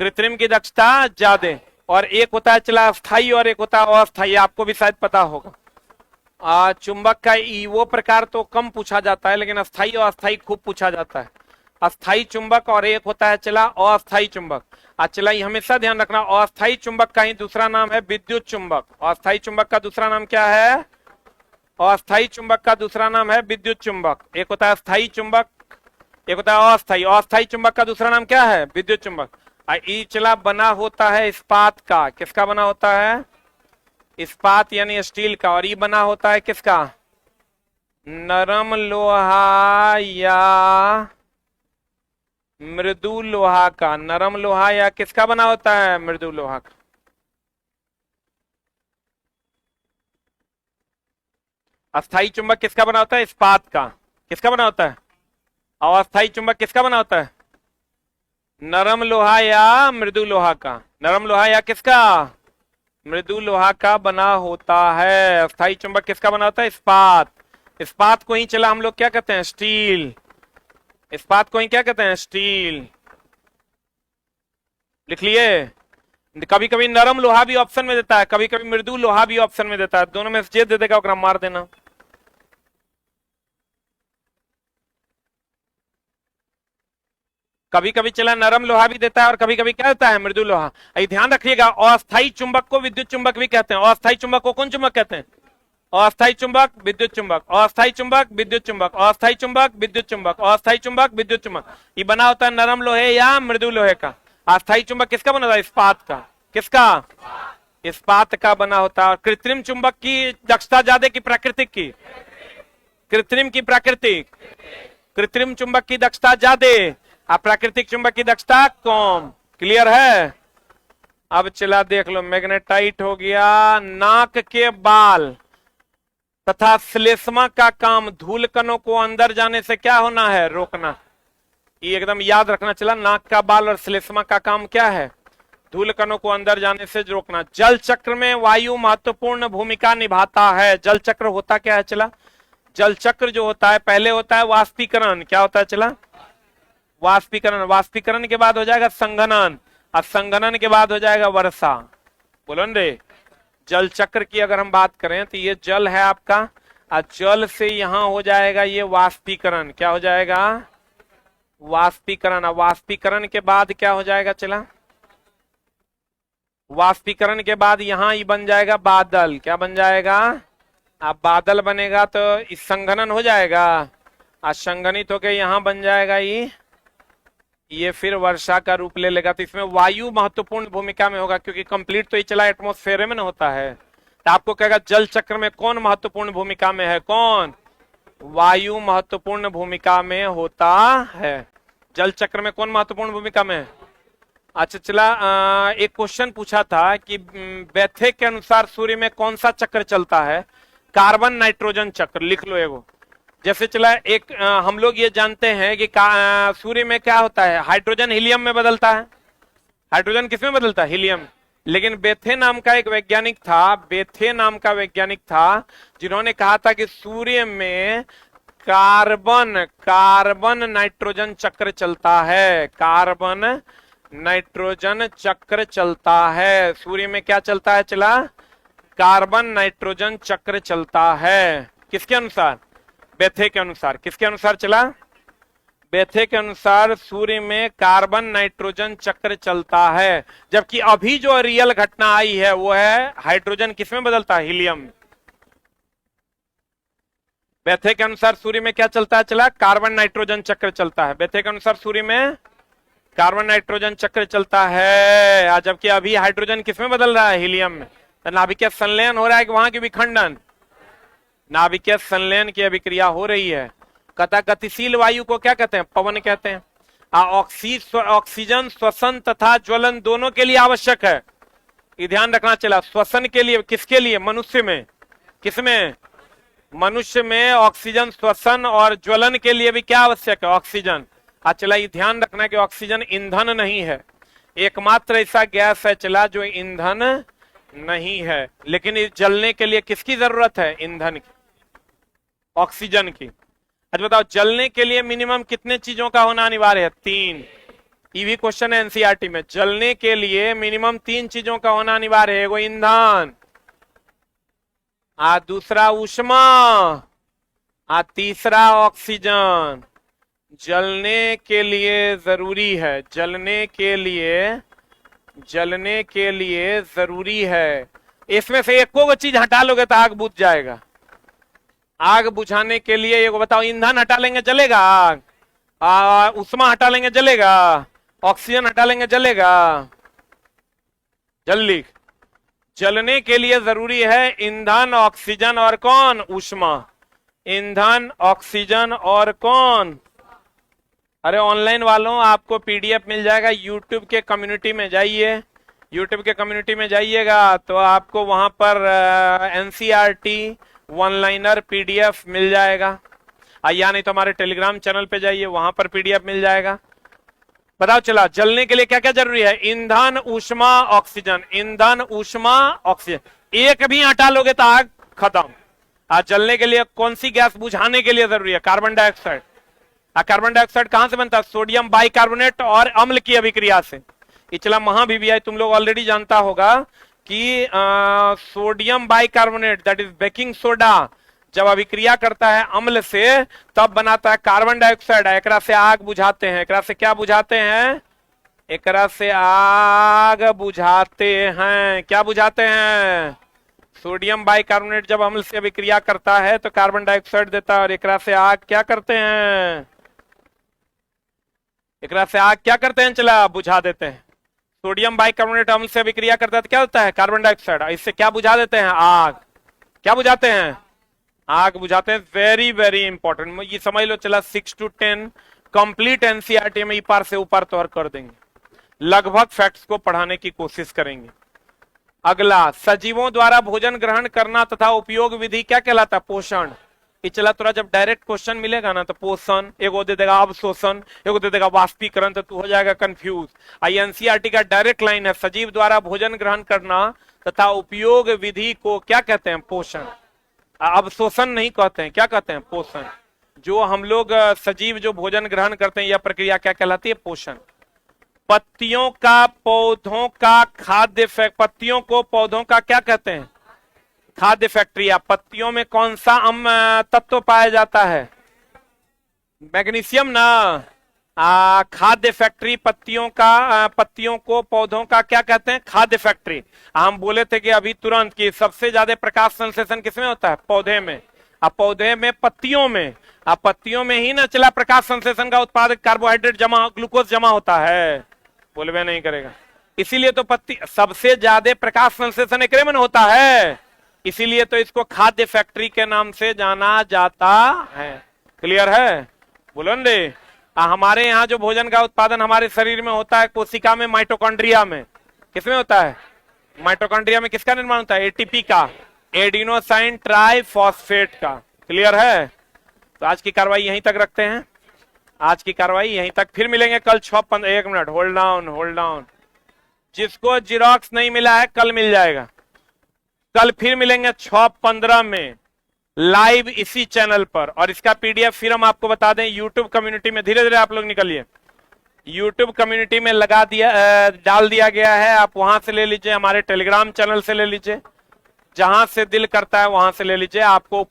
Speaker 1: कृत्रिम की दक्षता ज्यादा। और एक होता है चला अस्थाई और एक होता है अस्थाई, आपको भी शायद पता होगा। चुंबक का वो प्रकार तो कम पूछा जाता है, लेकिन अस्थाई और अस्थाई खूब पूछा जाता है। अस्थाई चुंबक और एक होता है चला अस्थाई चुंबक। चला ये हमेशा ध्यान रखना, अस्थाई चुंबक का ही दूसरा नाम है विद्युत चुंबक। अस्थाई चुंबक का दूसरा नाम क्या है? अस्थाई चुंबक का दूसरा नाम है विद्युत चुंबक। एक होता है अस्थाई चुंबक, एक होता है अस्थाई। अस्थाई चुंबक का दूसरा नाम क्या है? विद्युत चुंबक। ई चला बना होता है इस्पात का। किसका बना होता है? इस्पात यानी स्टील का। और ये बना होता है किसका? नरम लोहा या मृदु लोहा का। नरम लोहा या किसका बना होता है? मृदु लोहा का। अस्थाई चुंबक किसका बना होता है? इस्पात का। किसका बना होता है? और अस्थाई चुंबक किसका बना होता है? नरम लोहा या मृदु लोहा का। नरम लोहा या किसका? मृदु लोहा का बना होता है। अस्थाई चुंबक किसका बना होता है? इस्पात। इस्पात को ही चला हम लोग क्या कहते हैं? स्टील। इस्पात को ही क्या कहते हैं? स्टील। लिख लिए? कभी कभी नरम लोहा भी ऑप्शन में देता है, कभी कभी मृदु लोहा भी ऑप्शन में देता है। दोनों में से जे दे देगा ओकरा मार देना। कभी कभी चला नरम लोहा भी देता है और कभी कभी क्या देता है? मृदु लोहा। ध्यान रखिएगा, अस्थाई चुंबक को विद्युत चुंबक भी कहते हैं। अस्थाई चुंबक को कौन चुंबक कहते हैं? अस्थाई चुंबक, विद्युत चुंबक। अस्थाई चुंबक, विद्युत चुंबक। अस्थाई चुंबक, विद्युत चुंबक। अस्थाई चुंबक, विद्युत चुंबक। ये बना होता है नरम लोहे या मृदु लोहे का। अस्थाई चुंबक किसका बना होता है? इस्पात का। किसका? इस्पात का बना होता है। और कृत्रिम चुंबक की दक्षता ज्यादा की प्राकृतिक की? कृत्रिम की प्राकृतिक। कृत्रिम चुंबक की दक्षता ज्यादा, प्राकृतिक चुंबक की दक्षता कम। क्लियर है? अब चला देख लो, मैग्नेटाइट हो गया। नाक के बाल तथा श्लेष्मा का काम धूल कणों को अंदर जाने से क्या होना है? रोकना। ये एकदम याद रखना चला, नाक का बाल और श्लेष्मा का काम क्या है? धूल कणों को अंदर जाने से रोकना। जल चक्र में वायु महत्वपूर्ण भूमिका निभाता है। जल चक्र होता क्या है चला? जल चक्र जो होता है, पहले होता है वाष्पीकरण। क्या होता है चला? वाष्पीकरण। वाष्पीकरण के बाद हो जाएगा संघनन, और संघनन के बाद हो जाएगा वर्षा। बोलो न रे। जल चक्र की अगर हम बात करें तो ये जल है आपका, और जल से यहां हो जाएगा ये वाष्पीकरण। क्या हो जाएगा? वाष्पीकरण। वाष्पीकरण के बाद क्या हो जाएगा चला? वाष्पीकरण के बाद यहां ये बन जाएगा बादल। क्या बन जाएगा? अब बादल बनेगा तो इस संघनन हो जाएगा, और संघनित होकर यहां बन जाएगा ये फिर वर्षा का रूप ले लेगा। तो इसमें वायु महत्वपूर्ण भूमिका में होगा, क्योंकि कंप्लीट तो ये चला एटमॉस्फेयर में ना होता है। तो आपको कहेगा जल चक्र में कौन महत्वपूर्ण भूमिका में है? कौन? वायु महत्वपूर्ण भूमिका में होता है। जल चक्र में कौन महत्वपूर्ण भूमिका में है? अच्छा चला, एक क्वेश्चन पूछा था कि बेथे के अनुसार सूर्य में कौन सा चक्र चलता है? कार्बन नाइट्रोजन चक्र। लिख लो एगो। जैसे चला एक हम लोग ये जानते हैं कि सूर्य में क्या होता है? हाइड्रोजन हीलियम में बदलता है। हाइड्रोजन किस में बदलता है? हीलियम। लेकिन बेथे नाम का एक वैज्ञानिक था, बेथे नाम का वैज्ञानिक था, जिन्होंने कहा था कि सूर्य में कार्बन नाइट्रोजन चक्र चलता है। कार्बन नाइट्रोजन चक्र चलता है। सूर्य में क्या चलता है चला? कार्बन नाइट्रोजन चक्र चलता है। किसके अनुसार? बेथे के अनुसार। किसके अनुसार चला? बेथे के अनुसार सूर्य में कार्बन नाइट्रोजन चक्र चलता है। जबकि अभी जो रियल घटना आई है वो है हाइड्रोजन किसमें बदलता है? हीलियम। बेथे के अनुसार सूर्य में क्या चलता है चला? कार्बन नाइट्रोजन चक्र चलता है। बेथे के अनुसार सूर्य में कार्बन नाइट्रोजन चक्र चलता है, जबकि अभी हाइड्रोजन किसमें बदल रहा है? हीलियम में। तो नाभिकीय संलयन हो रहा है कि वहां की विखंडन? नाभिकीय संलयन की अभिक्रिया हो रही है। कहता गतिशील वायु को क्या कहते हैं? पवन कहते हैं। ऑक्सीजन श्वसन तथा ज्वलन दोनों के लिए आवश्यक है। ये ध्यान रखना चला। श्वसन के लिए किसके लिए? मनुष्य में। किसमें? मनुष्य में ऑक्सीजन श्वसन और ज्वलन के लिए भी क्या आवश्यक है? ऑक्सीजन। चला ये ध्यान रखना कि ऑक्सीजन ईंधन नहीं है, एकमात्र ऐसा गैस है चला जो ईंधन नहीं है। लेकिन इस जलने के लिए किसकी जरूरत है? ईंधन की, ऑक्सीजन की। अच्छा बताओ, जलने के लिए मिनिमम कितने चीजों का होना अनिवार्य है? 3। ये भी क्वेश्चन है एनसीईआरटी में। जलने के लिए मिनिमम 3 चीजों का होना अनिवार्य है। एगो ईंधन, दूसरा ऊष्मा, तीसरा ऑक्सीजन। जलने के लिए जरूरी है, जलने के लिए जरूरी है। इसमें से एको चीज हटा लोगे तो आग बुझ जाएगा। आग बुझाने के लिए ये बताओ, ईंधन हटा लेंगे जलेगा आग? ऊष्मा हटा लेंगे जलेगा? ऑक्सीजन हटा लेंगे जलेगा? जल्दी। जलने के लिए जरूरी है ईंधन, ऑक्सीजन और कौन? ऊष्मा। ईंधन, ऑक्सीजन और कौन? अरे ऑनलाइन वालों, आपको पीडीएफ मिल जाएगा। यूट्यूब के कम्युनिटी में जाइए, यूट्यूब के कम्युनिटी में जाइएगा तो आपको वहां पर एनसीईआरटी वन लाइनर पीडीएफ मिल जाएगा। या नहीं तो हमारे टेलीग्राम चैनल पे जाइए, वहां पर पीडीएफ मिल जाएगा। बताओ चला, जलने के लिए क्या क्या जरूरी है? ईंधन, ऊष्मा, ऑक्सीजन। ईंधन, ऊष्मा, ऑक्सीजन। एक भी हटा लोगे तो आग खत्म। आज जलने के लिए कौन सी गैस बुझाने के लिए जरूरी है? Carbon dioxide. कार्बन डाइऑक्साइड कहां से बनता है? सोडियम बाइकार्बोनेट और अम्ल की अभिक्रिया से। इचला महाभिवियाई तुम लोग ऑलरेडी जानता होगा कि sodium bicarbonate that is baking soda जब अभिक्रिया करता है अम्ल से तब बनाता है कार्बन डाइऑक्साइड। एकरा से आग बुझाते हैं। एकरा से क्या बुझाते हैं? एकरा से आग बुझाते हैं। क्या बुझाते हैं? सोडियम बाइकार्बोनेट जब अम्ल से अभिक्रिया करता है तो कार्बन डाइऑक्साइड देता है और एकरा से आग क्या करते हैं? एकरा से आग क्या करते हैं? चला बुझा देते हैं। सोडियम बाइकार्बोनेट अम्ल से अभिक्रिया करता है तो क्या होता है? Carbon dioxide. इससे क्या बुझा देते हैं? आग। क्या बुझाते हैं? आग बुझाते हैं। वेरी वेरी इंपॉर्टेंट, ये समझ लो चला। 6 to 10 कंप्लीट एनसीईआरटी में पार से ऊपर तो कर देंगे। लगभग फैक्ट्स को पढ़ाने की कोशिश करेंगे। अगला, सजीवों द्वारा भोजन ग्रहण करना तथा उपयोग विधि क्या कहलाता है? पोषण। चला थोड़ा जब डायरेक्ट क्वेश्चन मिलेगा ना तो पोषण एगो दे देगा, अवशोषण एगो दे देगा, वाष्पीकरण, तो तू हो जाएगा कंफ्यूज। एनसीईआरटी का डायरेक्ट लाइन है, सजीव द्वारा भोजन ग्रहण करना तथा उपयोग विधि को क्या कहते हैं? पोषण। अवशोषण नहीं कहते हैं, क्या कहते हैं? पोषण। जो हम लोग सजीव जो भोजन ग्रहण करते हैं यह प्रक्रिया क्या कहलाती है? पोषण। पत्तियों का, पौधों का खाद्य, पत्तियों को पौधों का क्या कहते हैं? खाद्य फैक्ट्री। पत्तियों में कौन सा तत्व पाया जाता है? मैग्नीशियम ना। खाद्य फैक्ट्री पत्तियों का, पत्तियों को पौधों का क्या कहते हैं? खाद्य फैक्ट्री। हम बोले थे कि अभी तुरंत कि सबसे ज्यादा प्रकाश संश्लेषण किसमें होता है? पौधे में। पौधे में, पत्तियों में। पत्तियों में ही ना चला प्रकाश संश्लेषण का उत्पादक कार्बोहाइड्रेट जमा, ग्लूकोज जमा होता है। बोलवे नहीं करेगा। इसीलिए तो पत्ती सबसे ज्यादा प्रकाश संश्लेषण एकरे में होता है, इसीलिए तो इसको खाद्य फैक्ट्री के नाम से जाना जाता है। क्लियर है? बोलो रे। हमारे यहाँ जो भोजन का उत्पादन हमारे शरीर में होता है कोशिका में, माइटोकॉन्ड्रिया में। किसमें होता है? माइटोकॉन्ड्रिया में किसका निर्माण होता है? एटीपी का, एडिनोसाइन ट्राइफॉस्फेट का। क्लियर है? तो आज की कार्रवाई यहीं तक रखते हैं। आज की कार्रवाई यहीं तक, फिर मिलेंगे कल 6:15। 1 minute, hold down hold down. जिसको जीरोक्स नहीं मिला है कल मिल जाएगा। कल फिर मिलेंगे 6:15 में लाइव इसी चैनल पर। और इसका पीडीएफ फिर हम आपको बता दें, यूट्यूब कम्युनिटी में धीरे धीरे आप लोग निकलिए। यूट्यूब कम्युनिटी में लगा दिया, डाल दिया गया है। आप वहां से ले लीजिए, हमारे टेलीग्राम चैनल से ले लीजिए, जहां से दिल करता है वहां से ले लीजिए। आपको